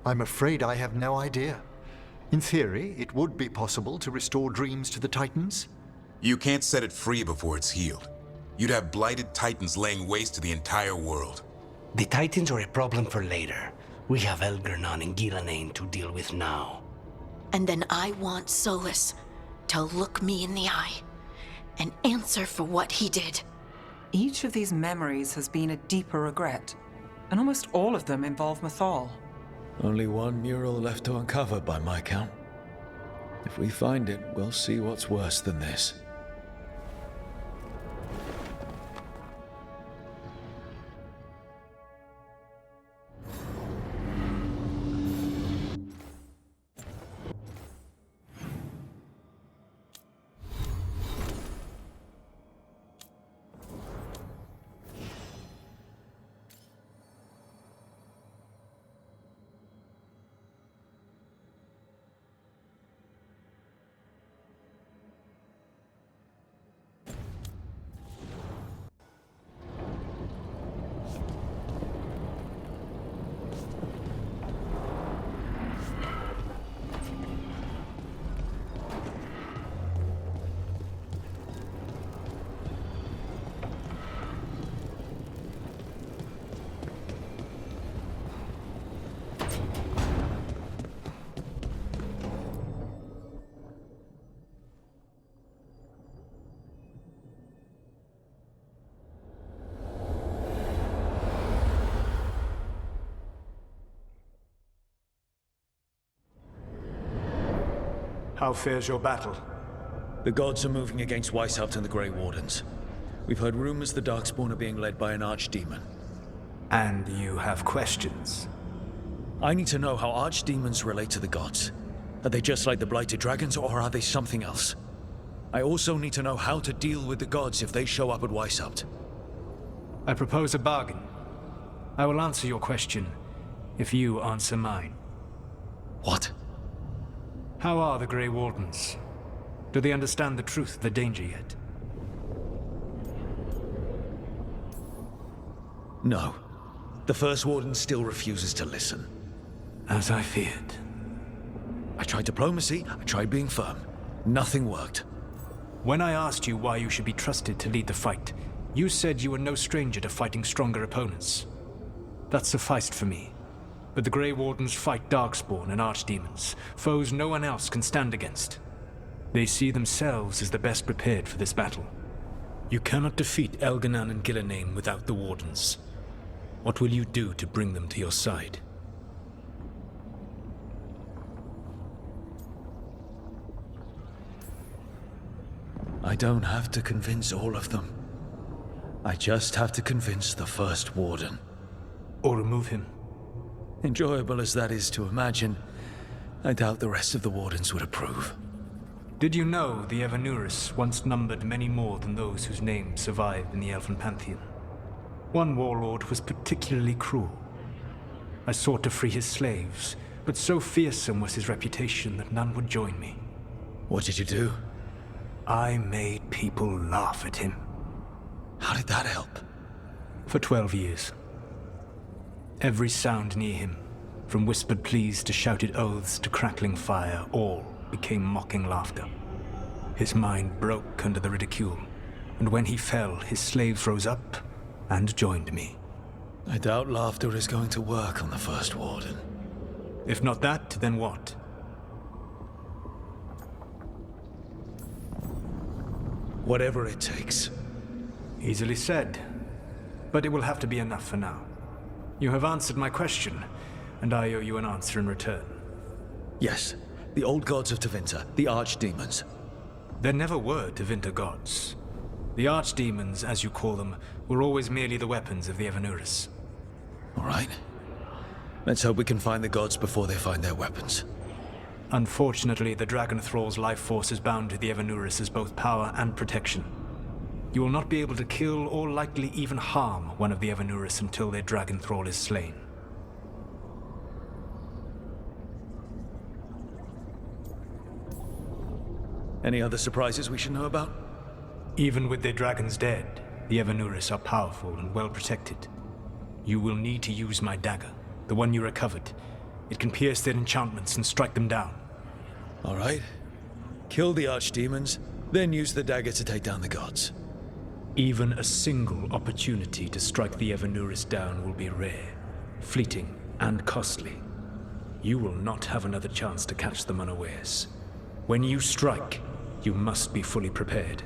I'm afraid I have no idea. In theory, it would be possible to restore dreams to the Titans. You can't set it free before it's healed. You'd have blighted Titans laying waste to the entire world. The Titans are a problem for later. We have Elgernon and Ghilanane to deal with now. And then I want Solus to look me in the eye and answer for what he did. Each of these memories has been a deeper regret, and almost all of them involve Mythal. Only one mural left to uncover by my count. If we find it, we'll see what's worse than this. How fares your battle? The gods are moving against Weishaupt and the Grey Wardens. We've heard rumors the Darkspawn are being led by an archdemon. And you have questions? I need to know how archdemons relate to the gods. Are they just like the Blighted Dragons, or are they something else? I also need to know how to deal with the gods if they show up at Weishaupt. I propose a bargain. I will answer your question if you answer mine. What? How are the Grey Wardens? Do they understand the truth of the danger yet? No. The First Warden still refuses to listen. As I feared. I tried diplomacy, I tried being firm. Nothing worked. When I asked you why you should be trusted to lead the fight, you said you were no stranger to fighting stronger opponents. That sufficed for me. But the Grey Wardens fight Darkspawn and Archdemons, foes no one else can stand against. They see themselves as the best prepared for this battle. You cannot defeat Elgernon and Ghilanane without the Wardens. What will you do to bring them to your side? I don't have to convince all of them. I just have to convince the First Warden. Or remove him. Enjoyable as that is to imagine, I doubt the rest of the Wardens would approve. Did you know the Evanuris once numbered many more than those whose names survive in the Elven Pantheon? One warlord was particularly cruel. I sought to free his slaves, but so fearsome was his reputation that none would join me. What did you do? I made people laugh at him. How did that help? For 12 years. Every sound near him, from whispered pleas to shouted oaths to crackling fire, all became mocking laughter. His mind broke under the ridicule, and when he fell, his slaves rose up and joined me. I doubt laughter is going to work on the First Warden. If not that, then what? Whatever it takes. Easily said, but it will have to be enough for now. You have answered my question, and I owe you an answer in return. Yes, the old gods of Tevinter, the archdemons. There never were Tevinter gods. The archdemons, as you call them, were always merely the weapons of the Evanuris. All right. Let's hope we can find the gods before they find their weapons. Unfortunately, the Dragon Thrall's life force is bound to the Evanuris as both power and protection. You will not be able to kill or likely even harm one of the Evanuris until their Dragon Thrall is slain. Any other surprises we should know about? Even with their dragons dead, the Evanuris are powerful and well protected. You will need to use my dagger, the one you recovered. It can pierce their enchantments and strike them down. All right. Kill the archdemons, then use the dagger to take down the gods. Even a single opportunity to strike the Evanuris down will be rare, fleeting, and costly. You will not have another chance to catch them unawares. When you strike, you must be fully prepared.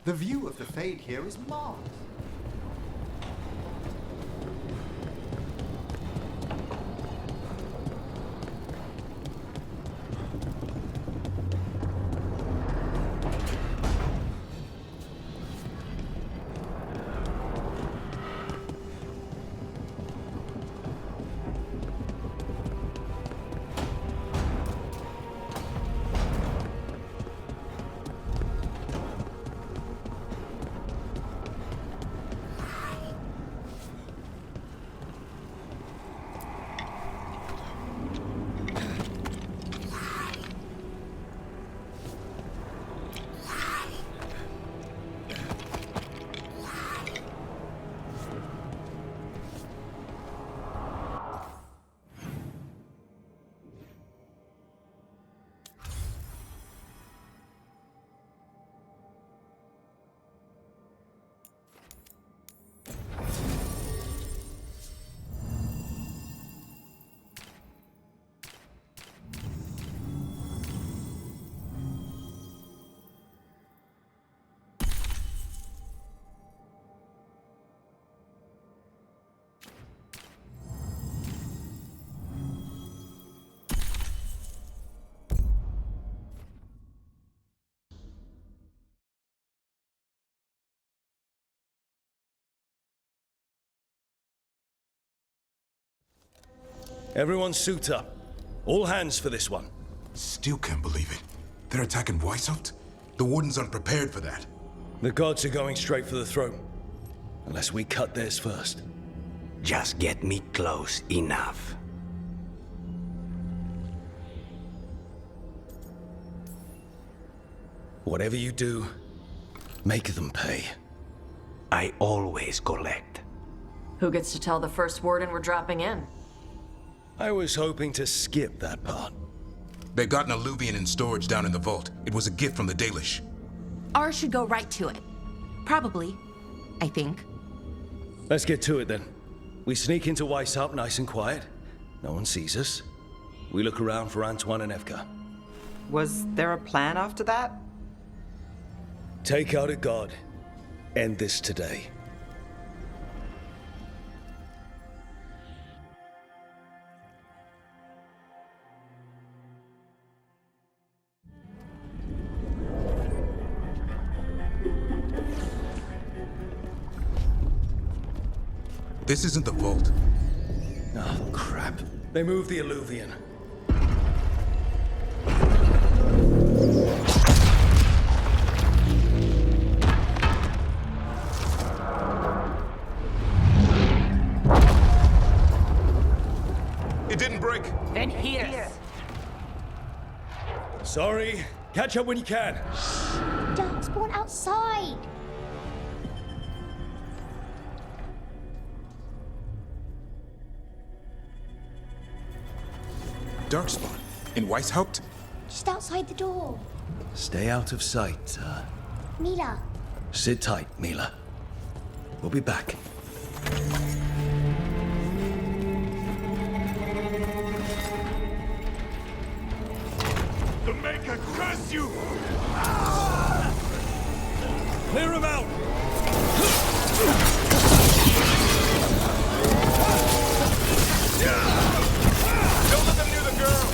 The view of the Fade here is marvelous. Everyone suit up. All hands for this one. Still can't believe it. They're attacking Weishaupt? The Wardens aren't prepared for that. The gods are going straight for the throne. Unless we cut theirs first. Just get me close enough. Whatever you do, make them pay. I always collect. Who gets to tell the First Warden we're dropping in? I was hoping to skip that part. They've got an Alluvian in storage down in the vault. It was a gift from the Dalish. Ours should go right to it. Probably. I think. Let's get to it then. We sneak into Weishaupt nice and quiet. No one sees us. We look around for Antoine and Evka. Was there a plan after that? Take out a god. End this today. This isn't the vault. Oh, crap. They moved the Alluvian. It didn't break. Then here. Sorry. Catch up when you can. Darkspawn outside! Darkspawn. In Weishaupt? Just outside the door. Stay out of sight. Mila. Sit tight, Mila. We'll be back. The Maker curse you! Clear him out! Don't let them near the girl!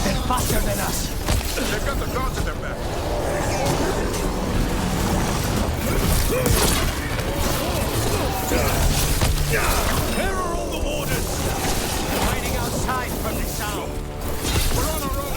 They're faster than us. They've got the gods at their back. Where are all the warders? Hiding outside from the sound. We're on our own.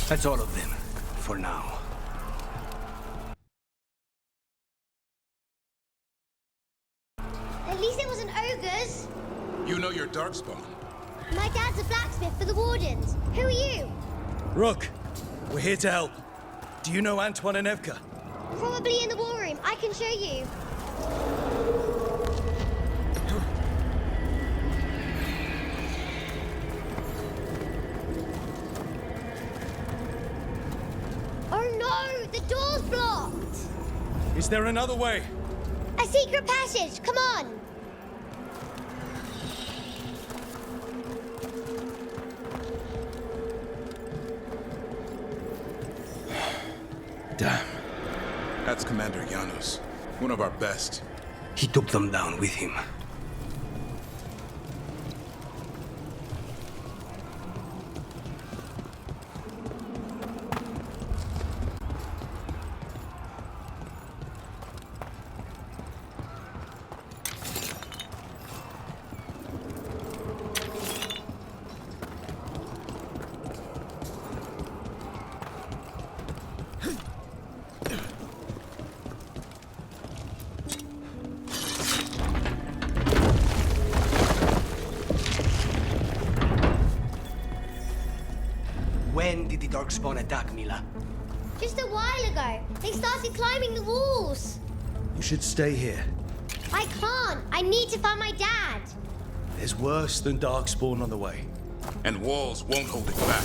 That's all of them, for now. At least it wasn't ogres. You know your Darkspawn. My dad's a blacksmith for the Wardens. Who are you? Rook, we're here to help. Do you know Antoine and Evka? Probably in the war room. I can show you. Oh no! The door's blocked! Is there another way? A secret passage! Come on! Damn. That's Commander Janos, one of our best. He took them down with him. When did the Darkspawn attack, Mila? Just a while ago. They started climbing the walls. You should stay here. I can't. I need to find my dad. There's worse than Darkspawn on the way. And walls won't hold it back.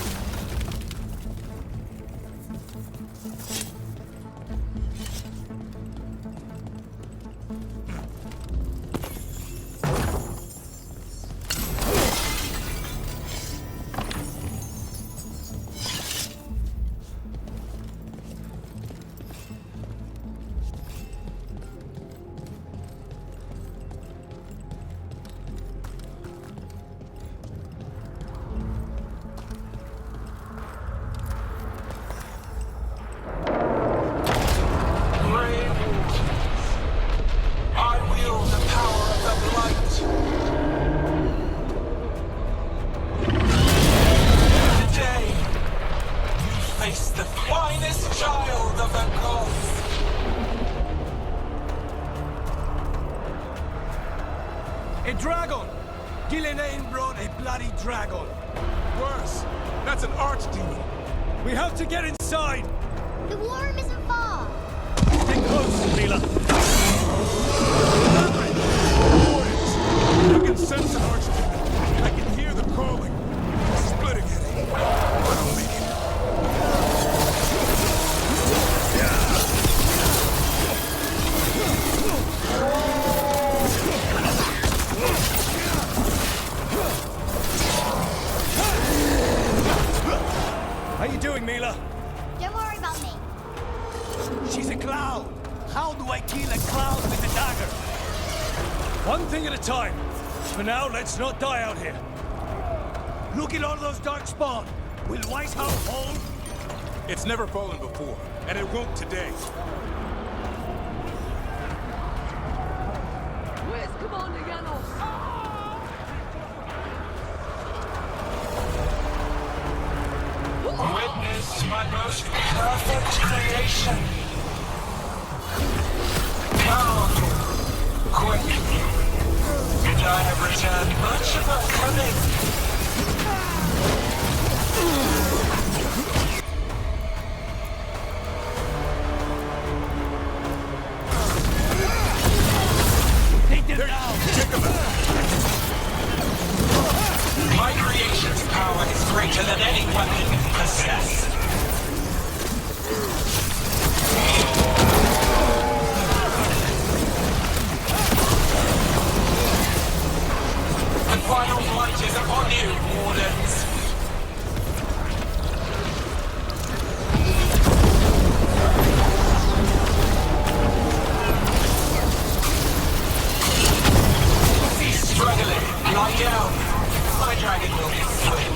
bloody dragon! Worse! That's an archdemon! We have to get inside! The worm isn't far. Stay close, Mila! I can sense an archdemon. I can hear the crawling. Splitting it. But I'll make it. How you doing, Mila? Don't worry about me. She's a cloud! How do I kill a cloud with a dagger? One thing at a time. For now, let's not die out here. Look at all those dark spawn. Will Weishaupt hold? It's never fallen before, and it won't today. Where's Commander Janos? Witness my most perfect creation. Powerful, quick, and I have returned much of our cunning. Take them down! Take them out! My creation's power is greater than any weapon you possess. The final fight is upon you, Wardens. Cease struggling. Lie down. My dragon will be slain.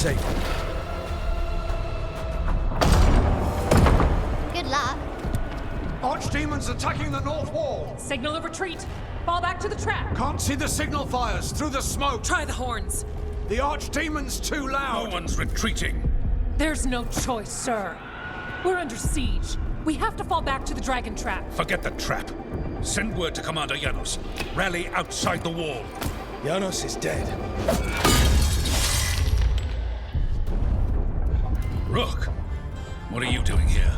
safe. Good luck. Archdemons attacking the north wall! Signal of retreat! Fall back to the trap! Can't see the signal fires through the smoke! Try the horns! The Archdemon's too loud! No one's retreating! There's no choice, sir. We're under siege. We have to fall back to the dragon trap. Forget the trap. Send word to Commander Janos. Rally outside the wall. Janos is dead. Rook, what are you doing here?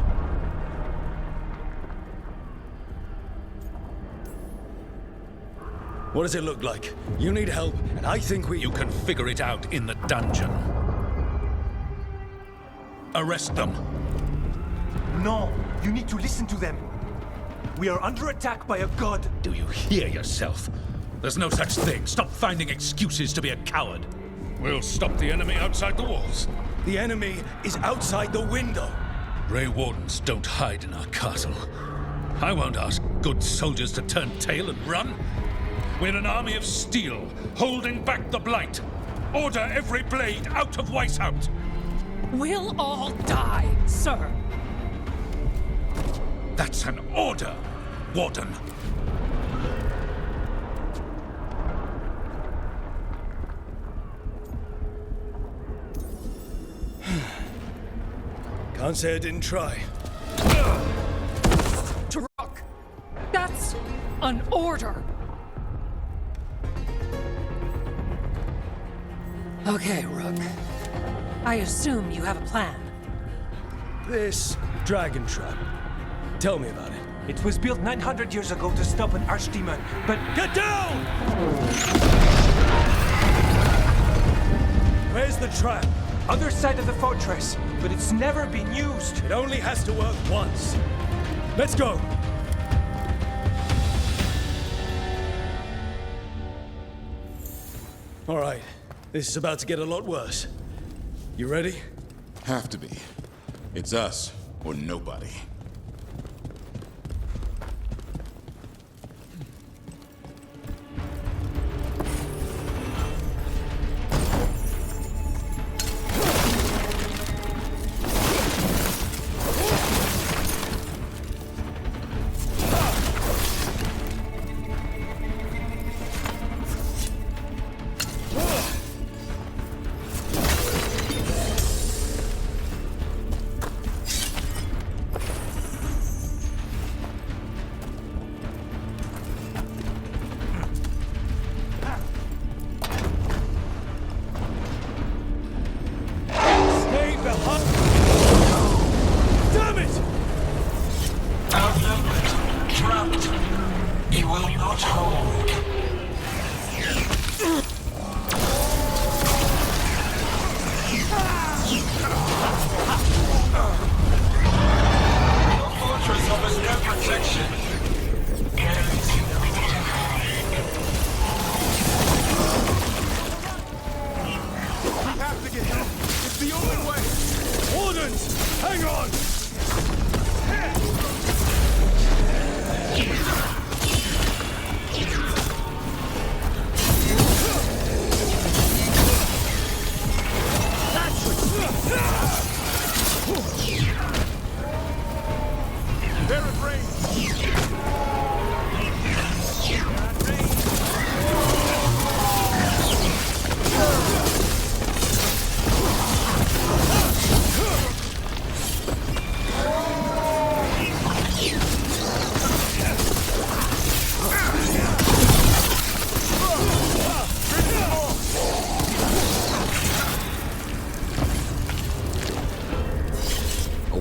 What does it look like? You need help, and I think we... You can figure it out in the dungeon. Arrest them. No, you need to listen to them. We are under attack by a god. Do you hear yourself? There's no such thing. Stop finding excuses to be a coward. We'll stop the enemy outside the walls. The enemy is outside the window. Grey Wardens don't hide in our castle. I won't ask good soldiers to turn tail and run. We're an army of steel, holding back the blight. Order every blade out of Weishaupt. We'll all die, sir. That's an order, Warden. Can't say I didn't try. To Rook! That's an order! Okay, Rook. I assume you have a plan. This dragon trap. Tell me about it. It was built 900 years ago to stop an archdemon, but... Get down! Where's the trap? Other side of the fortress, but it's never been used. It only has to work once. Let's go! All right, this is about to get a lot worse. You ready? Have to be. It's us or nobody.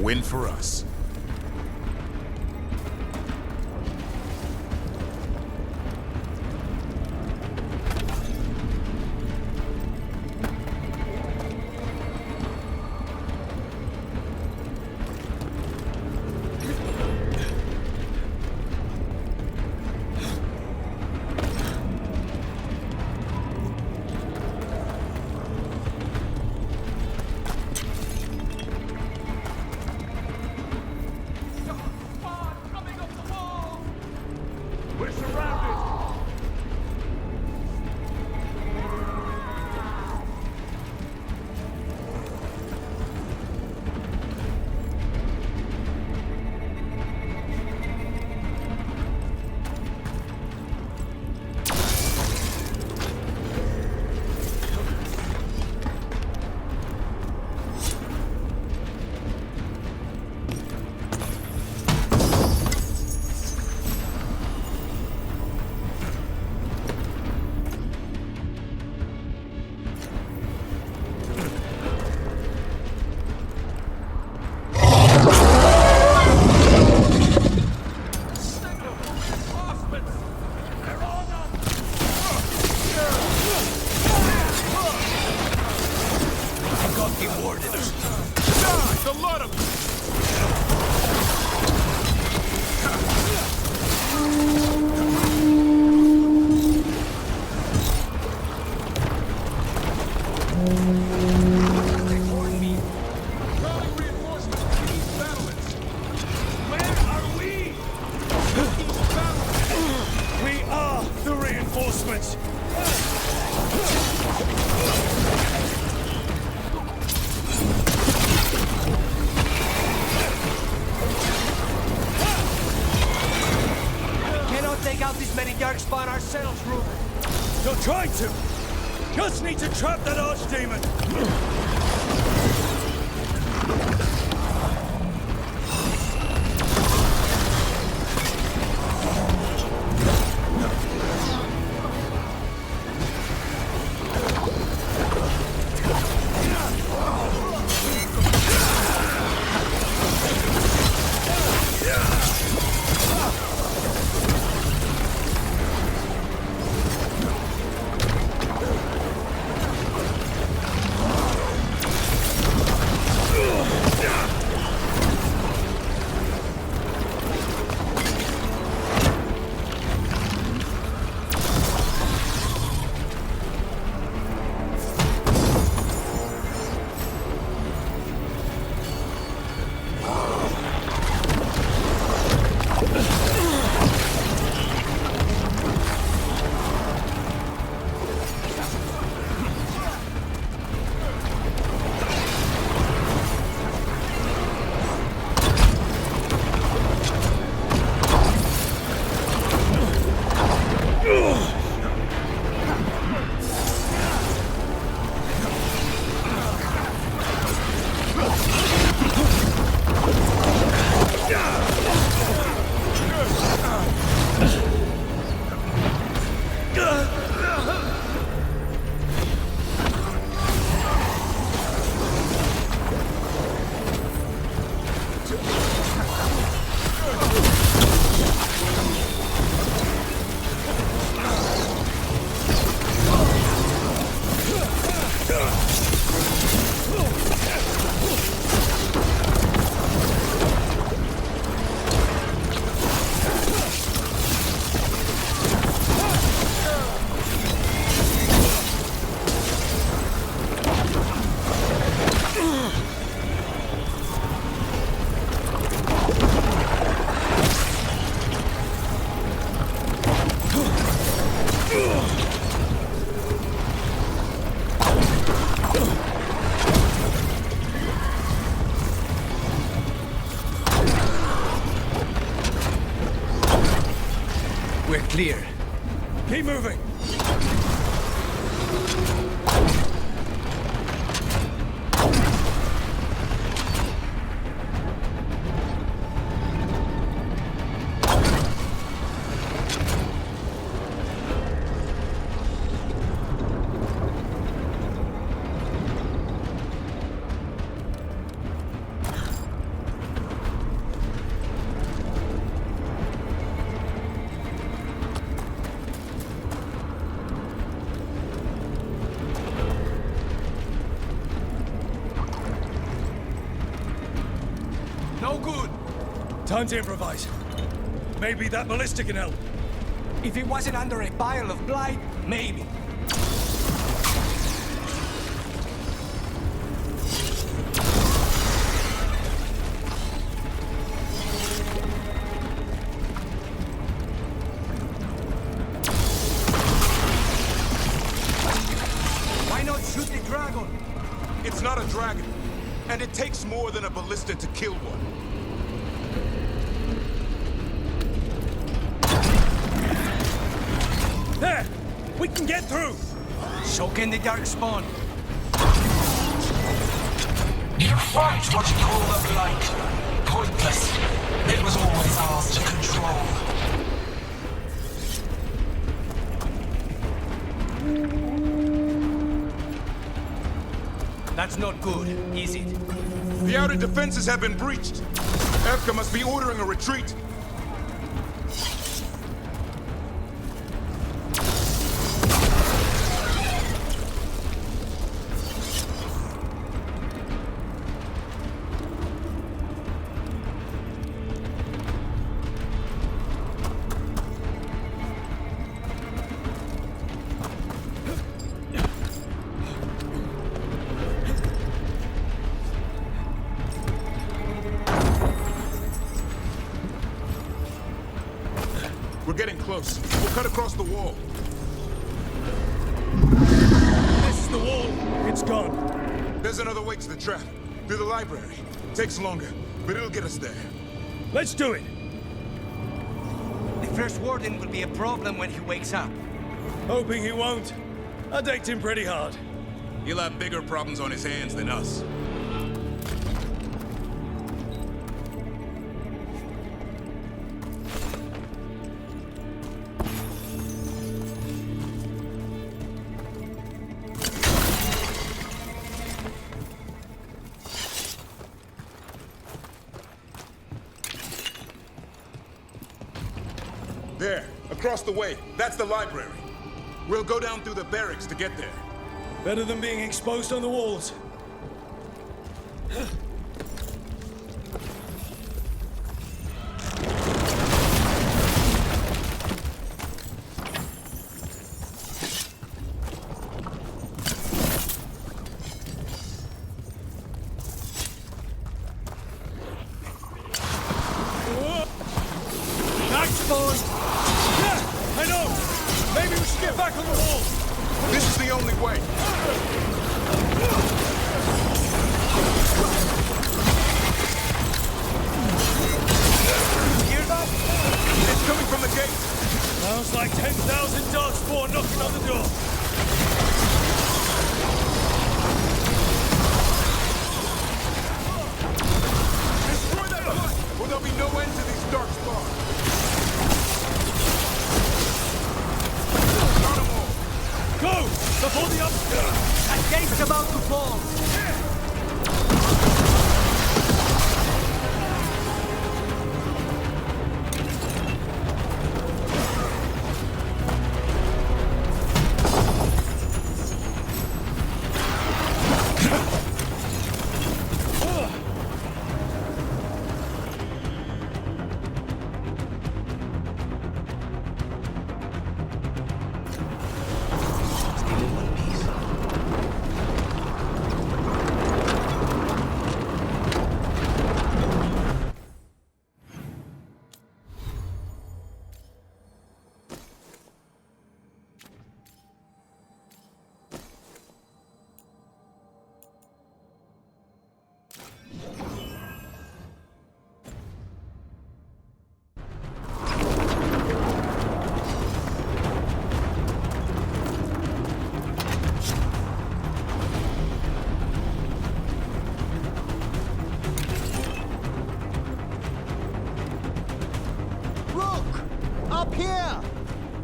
Win for us. spot ourselves, Rook. You're trying to. Just need to trap that archdemon. We're clear. Keep moving. No good. Time to improvise. Maybe that ballista can help. If it wasn't under a pile of blight, maybe. Why not shoot the dragon? It's not a dragon, and it takes more than a ballista to kill one. There! We can get through! So can the darkspawn. You fight what you call the blight. Pointless. It was always ours to control. That's not good, is it? The outer defenses have been breached. Evka must be ordering a retreat. We're getting close. We'll cut across the wall. This is the wall. It's gone. There's another way to the trap. Through the library. Takes longer, but it'll get us there. Let's do it. The First Warden will be a problem when he wakes up. Hoping he won't. I decked him pretty hard. He'll have bigger problems on his hands than us. There, across the way. That's the library. We'll go down through the barracks to get there. Better than being exposed on the walls.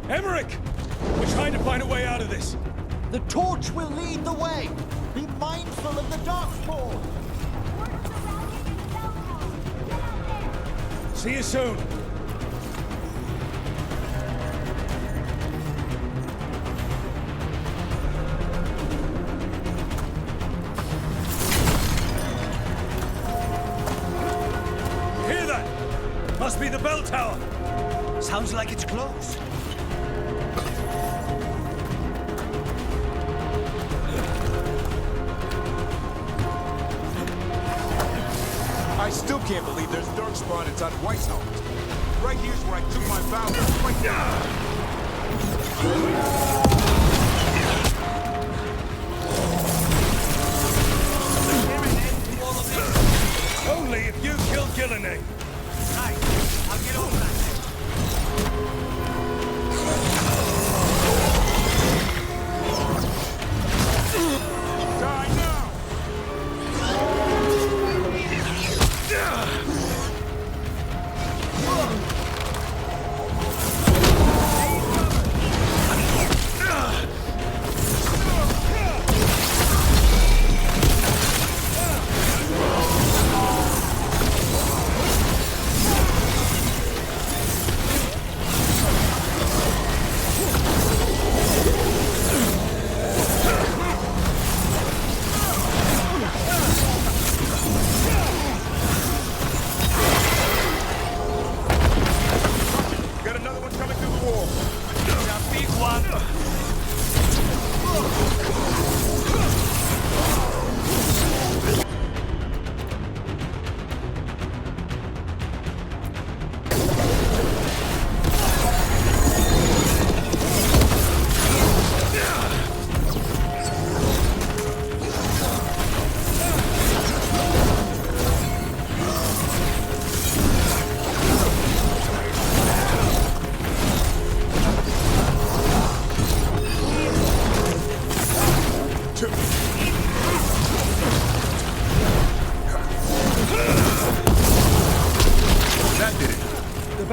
Emmrich! We're trying to find a way out of this. The torch will lead the way. Be mindful of the Darkspawn. See you soon. Hear that? Must be the bell tower. Sounds like it's close. I still can't believe there's Darkspawn inside Weishaupt. Right here's where I took my vow to fight Only if you kill Gillenay. Right, I'll get over that.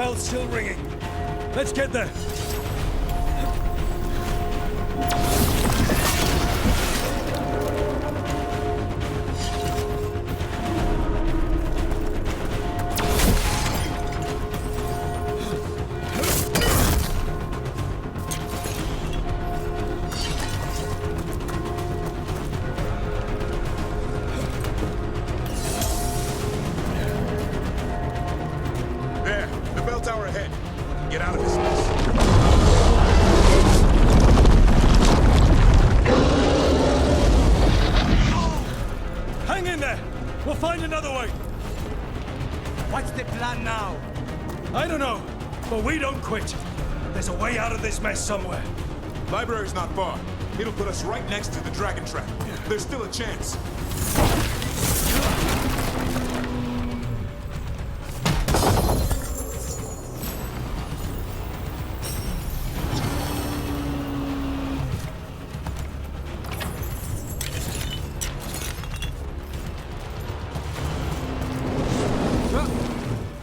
bell's still ringing. Let's get there. There, the bell tower ahead. Get out of this mess. Hang in there! We'll find another way! What's the plan now? I don't know, but we don't quit. There's a way out of this mess somewhere. Library's not far. It'll put us right next to the dragon trap. There's still a chance.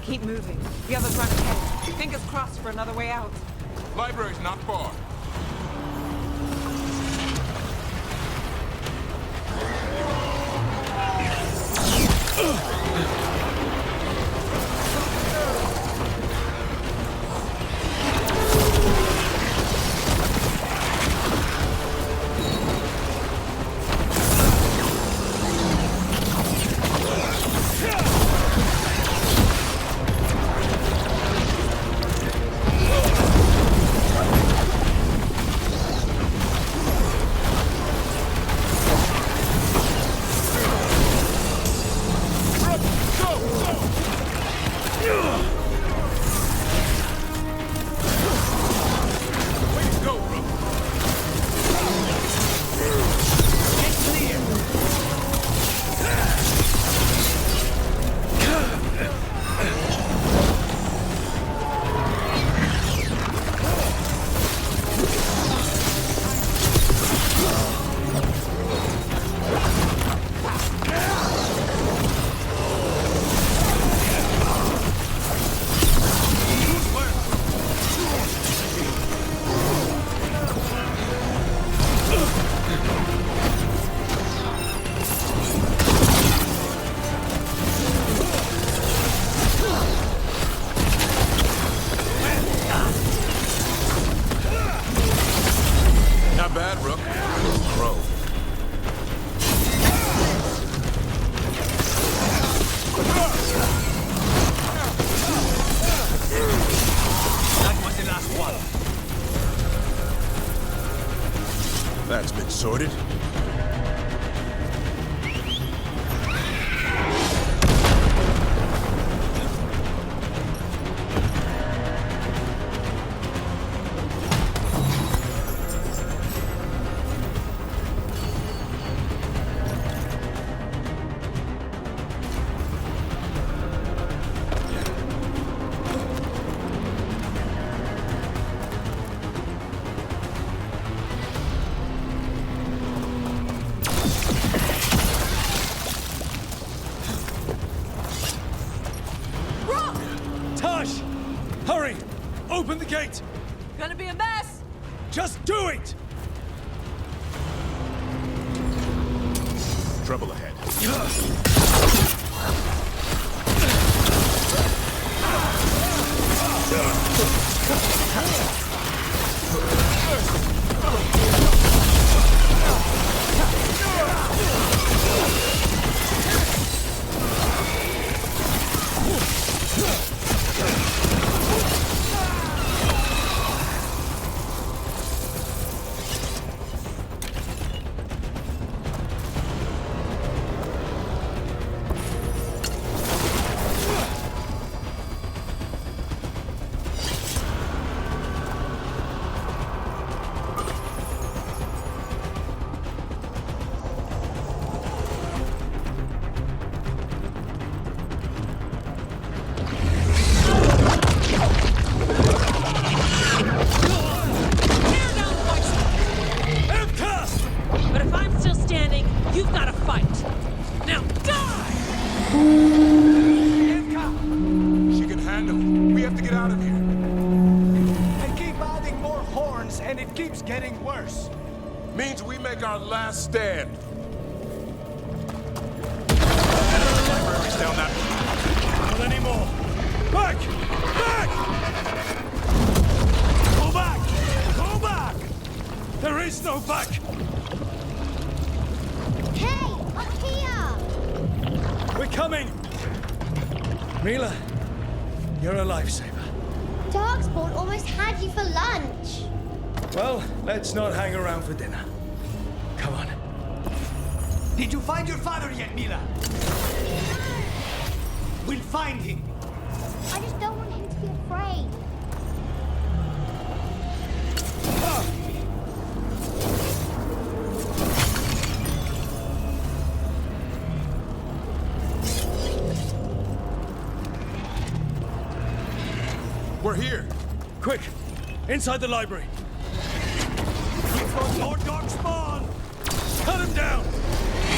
Keep moving. The others run ahead. Fingers crossed for another way out. Library's not far. Not bad, Rook. Crow. That was the last one. That's been sorted. Taash! Hurry! Open the gate! Gonna be a mess! Just do it! Trouble ahead. getting worse. Means we make our last stand. Library's down that. Not anymore. Back! Back! Go back! Go back! There is no back! Hey, up here! We're coming! Mila, you're a lifesaver. Darkspawn almost had you for lunch. Well, let's not hang around for dinner. Come on. Did you find your father yet, Mila? We'll find him. I just don't want him to be afraid. We're here. Quick! Inside the library. We've got more Darkspawn! Cut him down!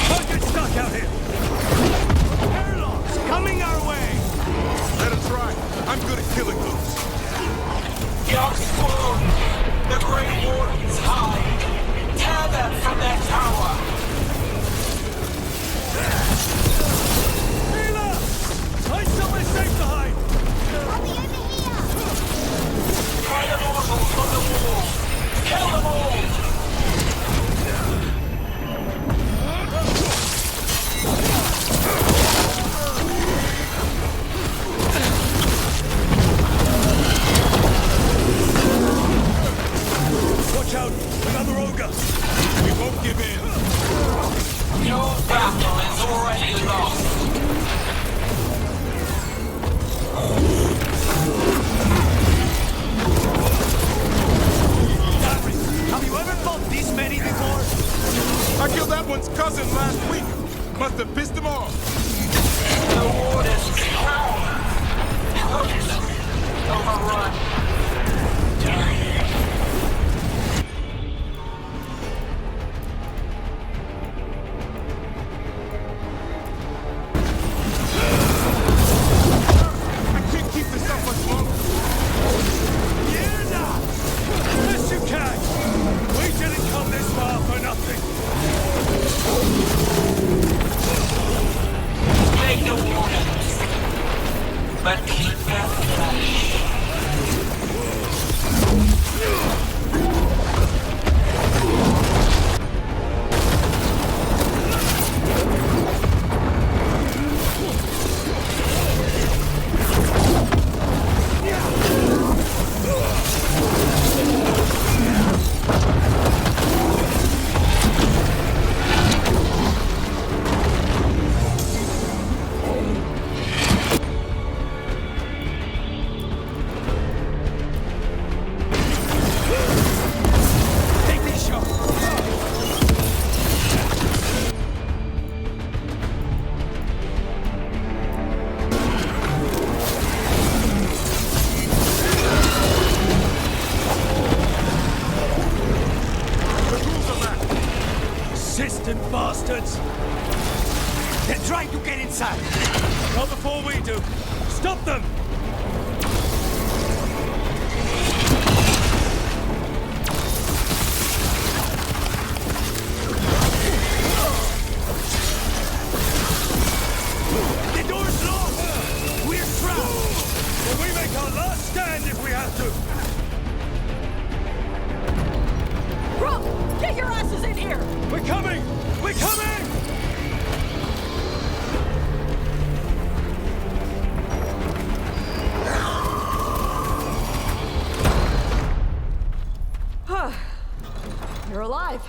Don't get stuck out here! Airlocks coming our way! Let us try. I'm good at killing those. Darkspawn! The Great Wardens hide! Tear them from their tower! Mila! Find somewhere safe to hide! I'll be over here! Try the mortals on the wall! Kill them all! Watch out! Another ogre! We won't give in. Your battle is already lost! Have you ever fought this many before? I killed that one's cousin last week. Must have pissed him off. The Warden's power! Hopeless! Overrun! I can't keep this up much longer. Yes, you can! We didn't come this far for nothing! Take the Wardens, but keep their flesh. Persistent bastards! They're trying to get inside. Not before we do. Stop them! The door's locked. We're trapped. Well, we make our last stand if we have to. Rook! Get your asses in here! We're coming! We're coming! You're alive.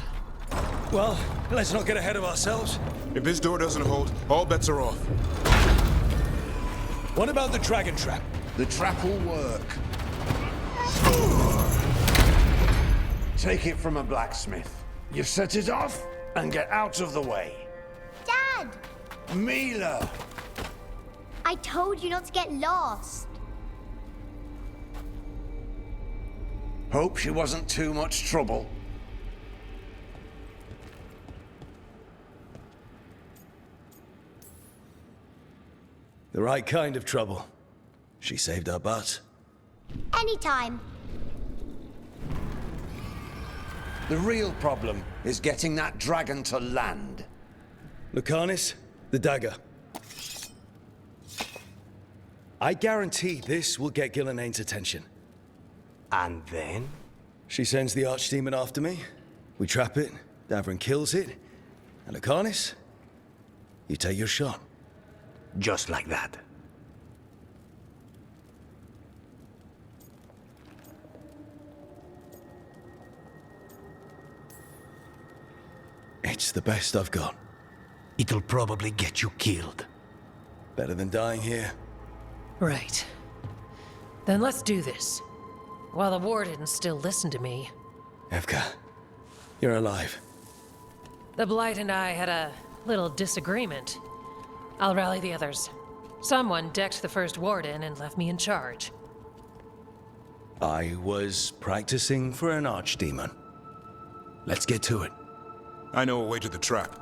Well, let's not get ahead of ourselves. If this door doesn't hold, all bets are off. What about the dragon trap? The trap will work. Take it from a blacksmith. You set it off and get out of the way. Dad! Mila! I told you not to get lost. Hope she wasn't too much trouble. The right kind of trouble. She saved our butts. Anytime. The real problem is getting that dragon to land. Lucanis, the dagger. I guarantee this will get Gillenaine's attention. And then? She sends the archdemon after me. We trap it, Davrin kills it. And Lucanis, you take your shot. Just like that. It's the best I've got. It'll probably get you killed. Better than dying here. Right. Then let's do this. While the Warden's still listen to me. Evka, you're alive. The Blight and I had a little disagreement. I'll rally the others. Someone decked the first Warden and left me in charge. I was practicing for an archdemon. Let's get to it. I know a way to the trap.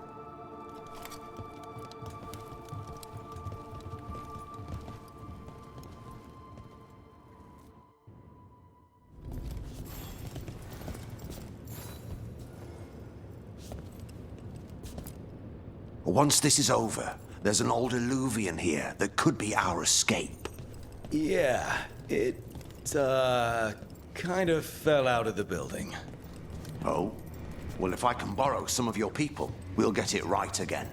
Once this is over, there's an old Illuvian here that could be our escape. Yeah, it, kind of fell out of the building. Oh? Well, if I can borrow some of your people, we'll get it right again.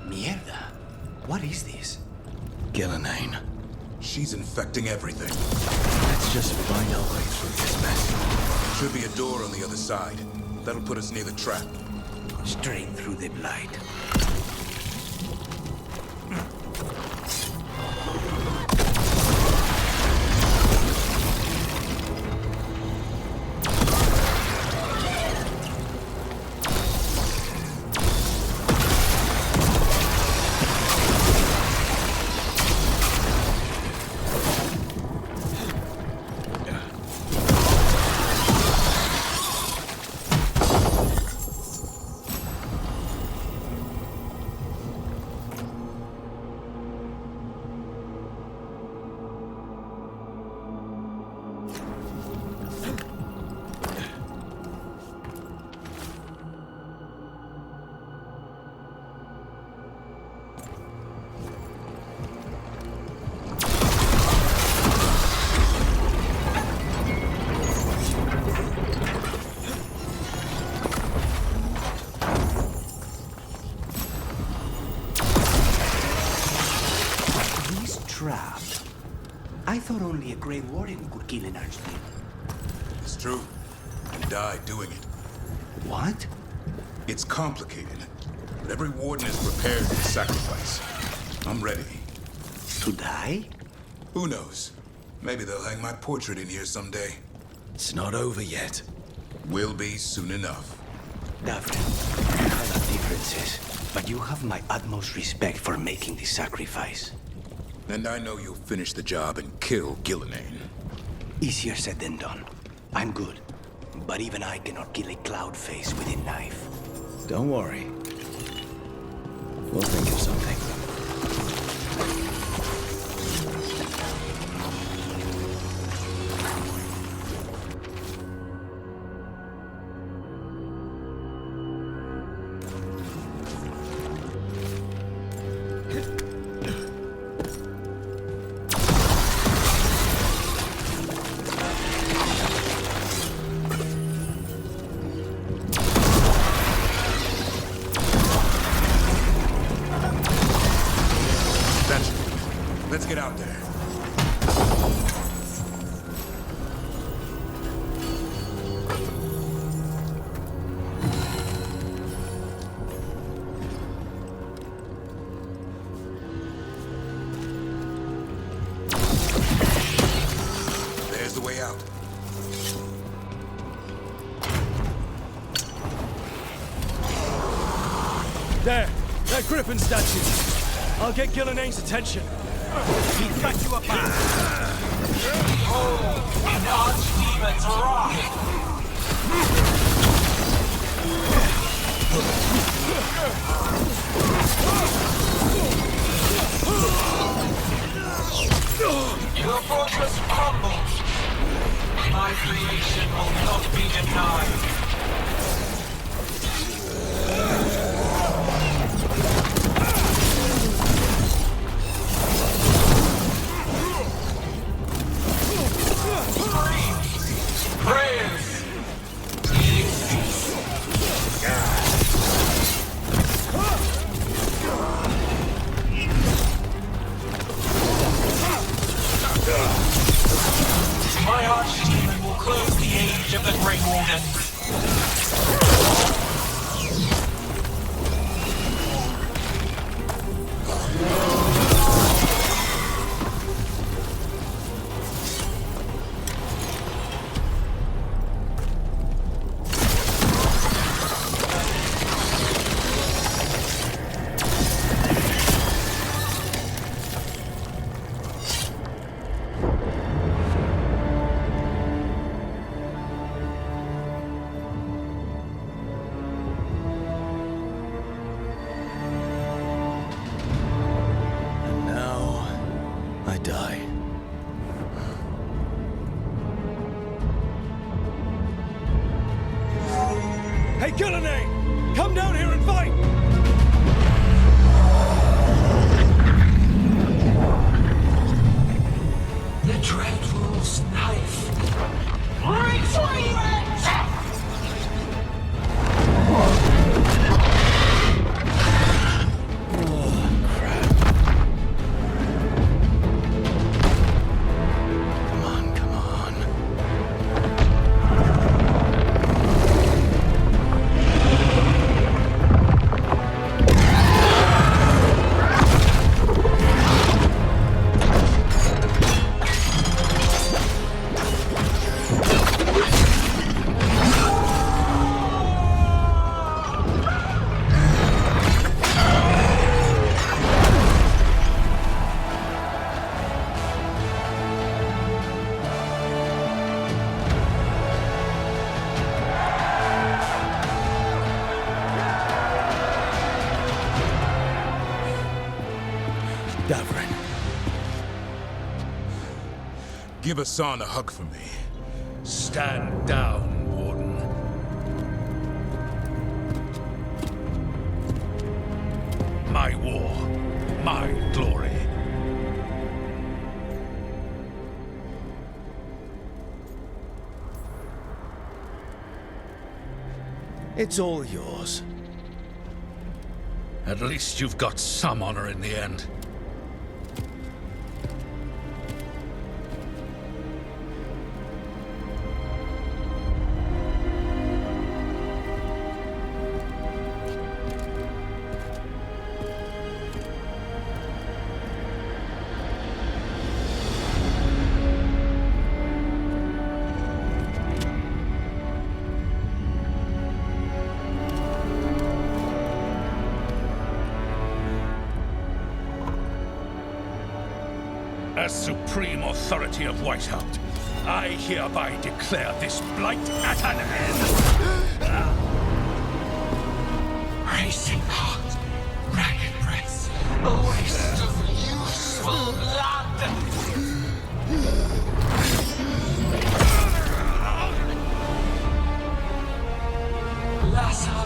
Mierda. What is this? Gillenaine. She's infecting everything. Let's just find our way through this mess. Should be a door on the other side. That'll put us near the trap. Straight through the Blight. Trapped. I thought only a Grey Warden could kill an archdemon. It's true. You died doing it. What? It's complicated, but every warden is prepared for sacrifice. I'm ready. To die? Who knows? Maybe they'll hang my portrait in here someday. It's not over yet. Will be soon enough. Davrin, we have our differences, but you have my utmost respect for making this sacrifice. And I know you'll finish the job and kill Gillenaine. Easier said than done. I'm good, but even I cannot kill a cloud face with a knife. Don't worry. We'll think of something. Let's get out there. There's the way out. There! That Griffin statue! I'll get Gillenaine's attention. He cut you apart! Oh, an archdemon's rocket! Your fortress crumbles. My creation will not be denied. Prayers. My archdemon will close the age of the Grey Wardens. Come down here and fight! The Dreadful's knife. Retreat! Give Hassan a hug for me. Stand down, Warden. My war, my glory. It's all yours. At least you've got some honor in the end. As supreme authority of Whitehound, I hereby declare this blight at an end. Racing heart, ragged breath, a waste of useful blood. Lassa,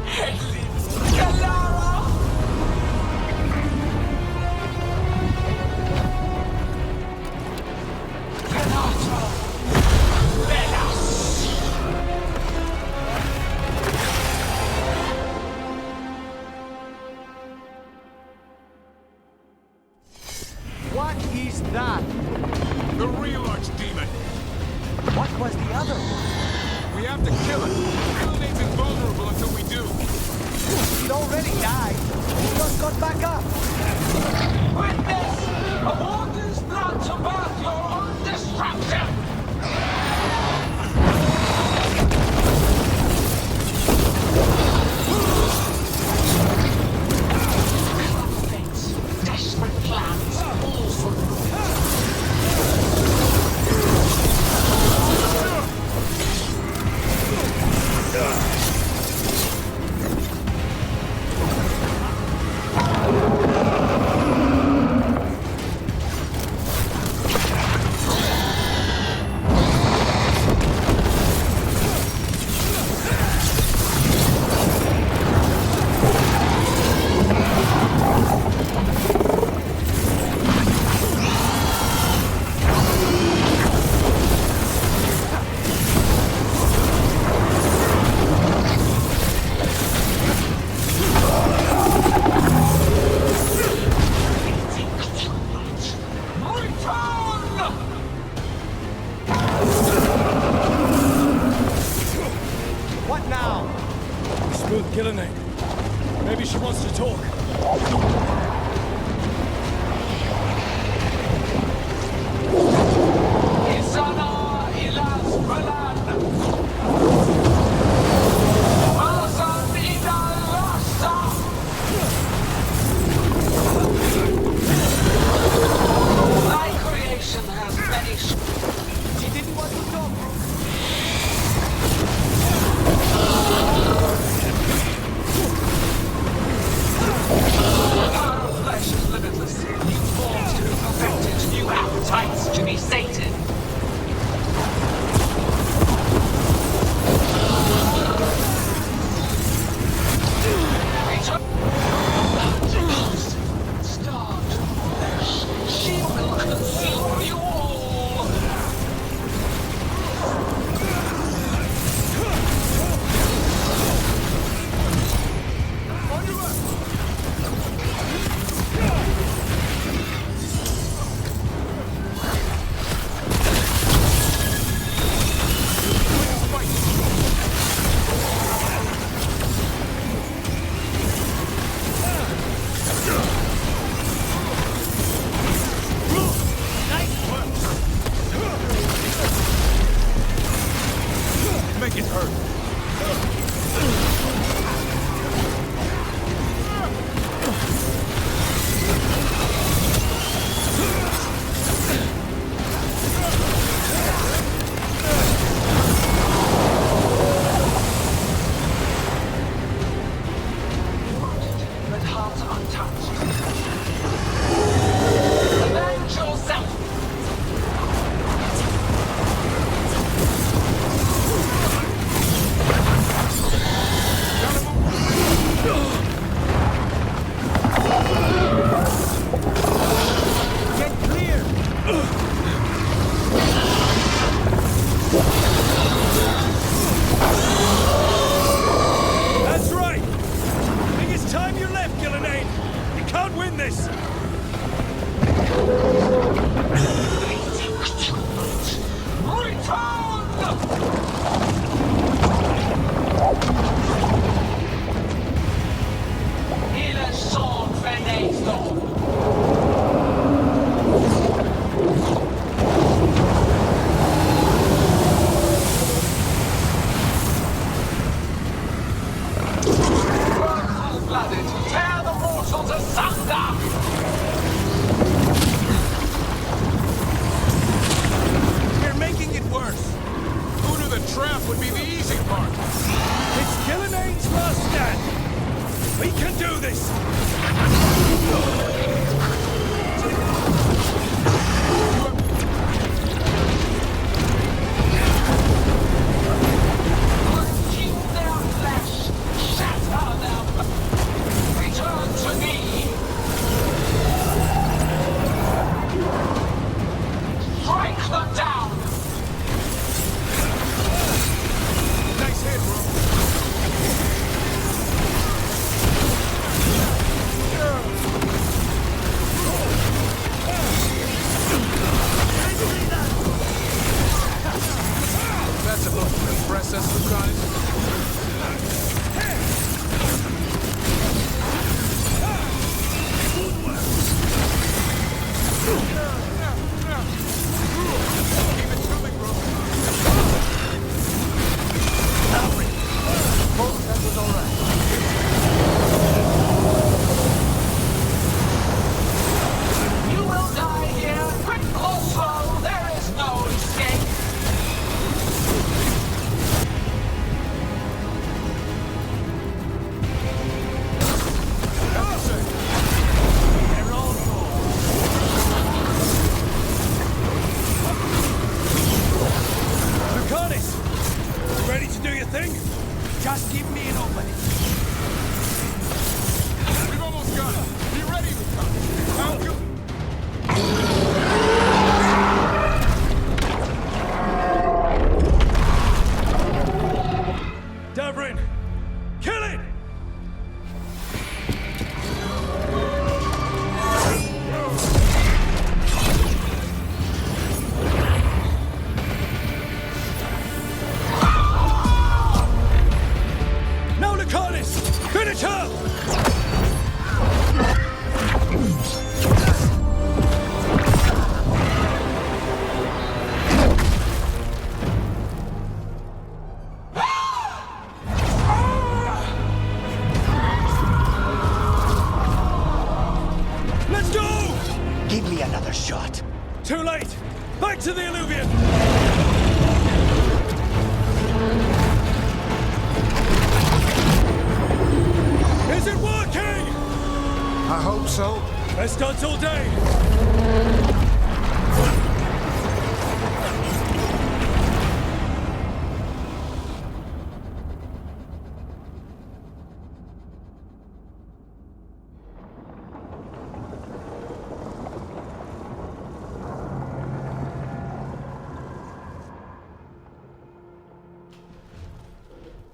Hedley, Galara. What is that? The real archdemon. What was the other one? We have to kill it. Remains invulnerable until we do. It already died. It just got back up. Witness! A warden's blood to birth your own destruction! Desperate plans, all Maybe she wants to talk. Isana ilas balan. Malasan idalasa. My creation has many. She didn't want to talk. The power of flesh is limitless. New forms to be perfected, new appetites to be sated. Start flesh. She will consume you all. Make it hurt. But heart untouched. Avenge yourself! Get clear! That's right! I think it's time you left, Gillenane! You can't win this! Il est son fenêtre. Full-blooded, tear the mortals asunder! You're making it worse! Who knew the trap would be the easy part? It's Gillenane's last stand! We can do this! Consume their flesh, shatter them! Return to me! Strike them down! Nice hit, Rook. a shot. Too late! Back to the Illuvian! Is it working? I hope so. Best odds all day!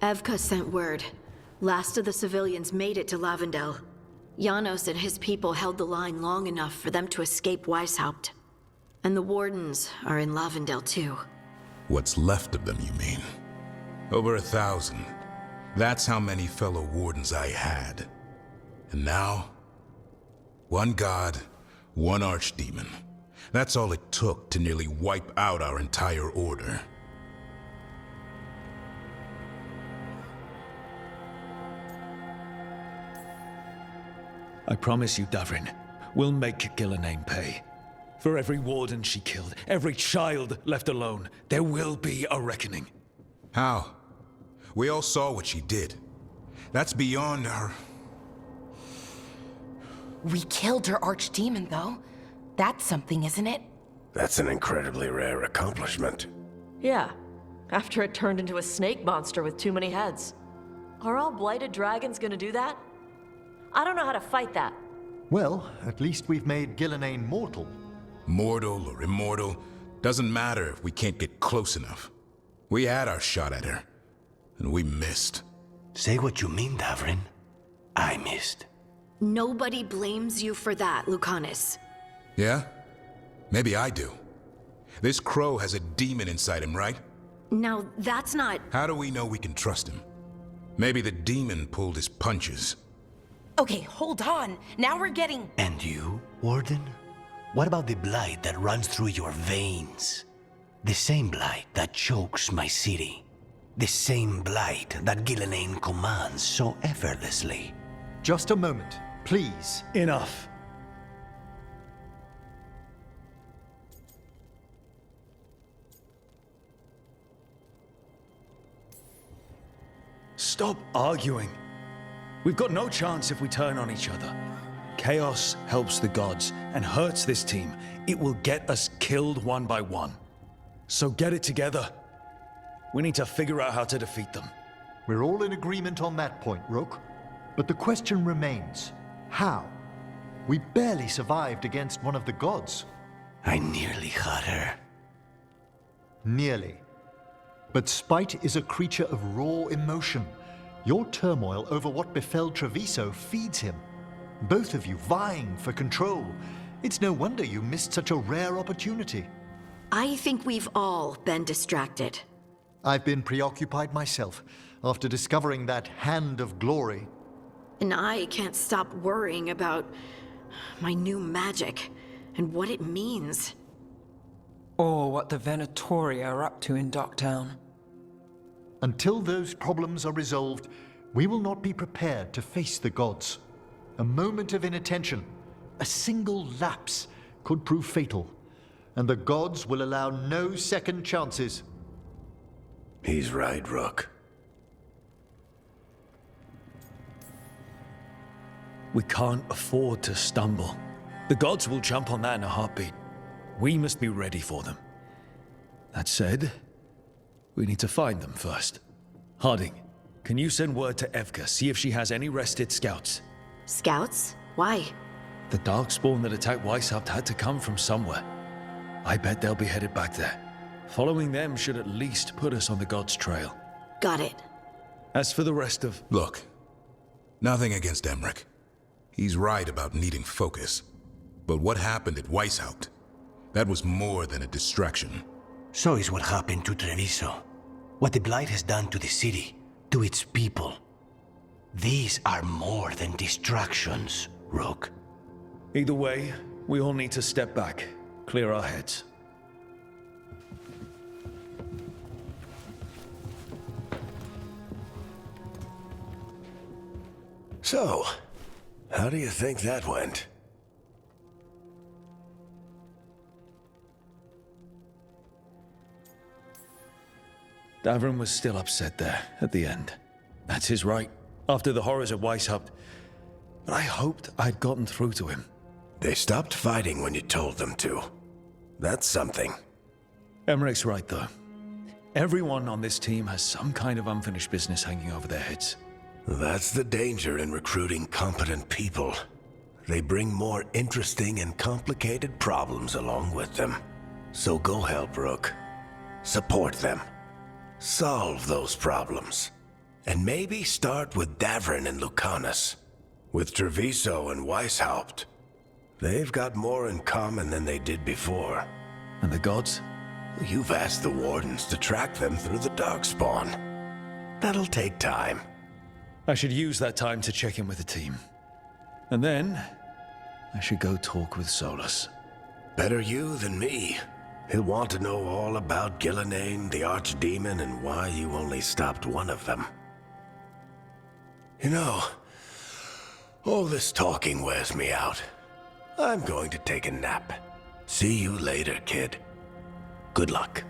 Evka sent word. Last of the civilians made it to Lavendel. Janos and his people held the line long enough for them to escape Weishaupt. And the Wardens are in Lavendel too. What's left of them, you mean? Over 1,000. That's how many fellow Wardens I had. And now, one god, one archdemon. That's all it took to nearly wipe out our entire order. I promise you, Davrin, we'll make Gillenane pay. For every warden she killed, every child left alone, there will be a reckoning. How? We all saw what she did. That's beyond our... We killed her archdemon, though. That's something, isn't it? That's an incredibly rare accomplishment. Yeah, after it turned into a snake monster with too many heads. Are all blighted dragons gonna do that? I don't know how to fight that. Well, at least we've made Gillenane mortal. Mortal or immortal, doesn't matter if we can't get close enough. We had our shot at her, and we missed. Say what you mean, Davrin. I missed. Nobody blames you for that, Lucanis. Yeah? Maybe I do. This crow has a demon inside him, right? Now, that's not... How do we know we can trust him? Maybe the demon pulled his punches. Okay, hold on. Now we're getting... And you, Warden? What about the blight that runs through your veins? The same blight that chokes my city. The same blight that Gillenane commands so effortlessly. Just a moment, please. Enough. Stop arguing. We've got no chance if we turn on each other. Chaos helps the gods and hurts this team. It will get us killed one by one. So get it together. We need to figure out how to defeat them. We're all in agreement on that point, Rook. But the question remains, how? We barely survived against one of the gods. I nearly had her. Nearly. But spite is a creature of raw emotion. Your turmoil over what befell Treviso feeds him. Both of you vying for control. It's no wonder you missed such a rare opportunity. I think we've all been distracted. I've been preoccupied myself after discovering that hand of glory. And I can't stop worrying about my new magic and what it means. Or what the Venatori are up to in Docktown. Until those problems are resolved, we will not be prepared to face the gods. A moment of inattention, a single lapse, could prove fatal, and the gods will allow no second chances. He's right, Rook. We can't afford to stumble. The gods will jump on that in a heartbeat. We must be ready for them. That said, we need to find them first. Harding, can you send word to Evka, see if she has any rested scouts? Scouts? Why? The Darkspawn that attacked Weishaupt had to come from somewhere. I bet they'll be headed back there. Following them should at least put us on the gods' trail. Got it. As for the rest of... Look, nothing against Emmrich. He's right about needing focus. But what happened at Weishaupt? That was more than a distraction. So is what happened to Treviso. What the Blight has done to the city, to its people. These are more than distractions, Rook. Either way, we all need to step back, clear our heads. So, how do you think that went? Davrin was still upset there at the end. That's his right, after the horrors of Weishaupt. But I hoped I'd gotten through to him. They stopped fighting when you told them to. That's something. Emmrich's right, though. Everyone on this team has some kind of unfinished business hanging over their heads. That's the danger in recruiting competent people. They bring more interesting and complicated problems along with them. So go help Rook. Support them. Solve those problems. And maybe start with Davrin and Lucanis. With Treviso and Weishaupt. They've got more in common than they did before. And the gods? You've asked the Wardens to track them through the Darkspawn. That'll take time. I should use that time to check in with the team. And then, I should go talk with Solus. Better you than me. He'll want to know all about Gillenane, the Archdemon, and why you only stopped one of them. You know, all this talking wears me out. I'm going to take a nap. See you later, kid. Good luck.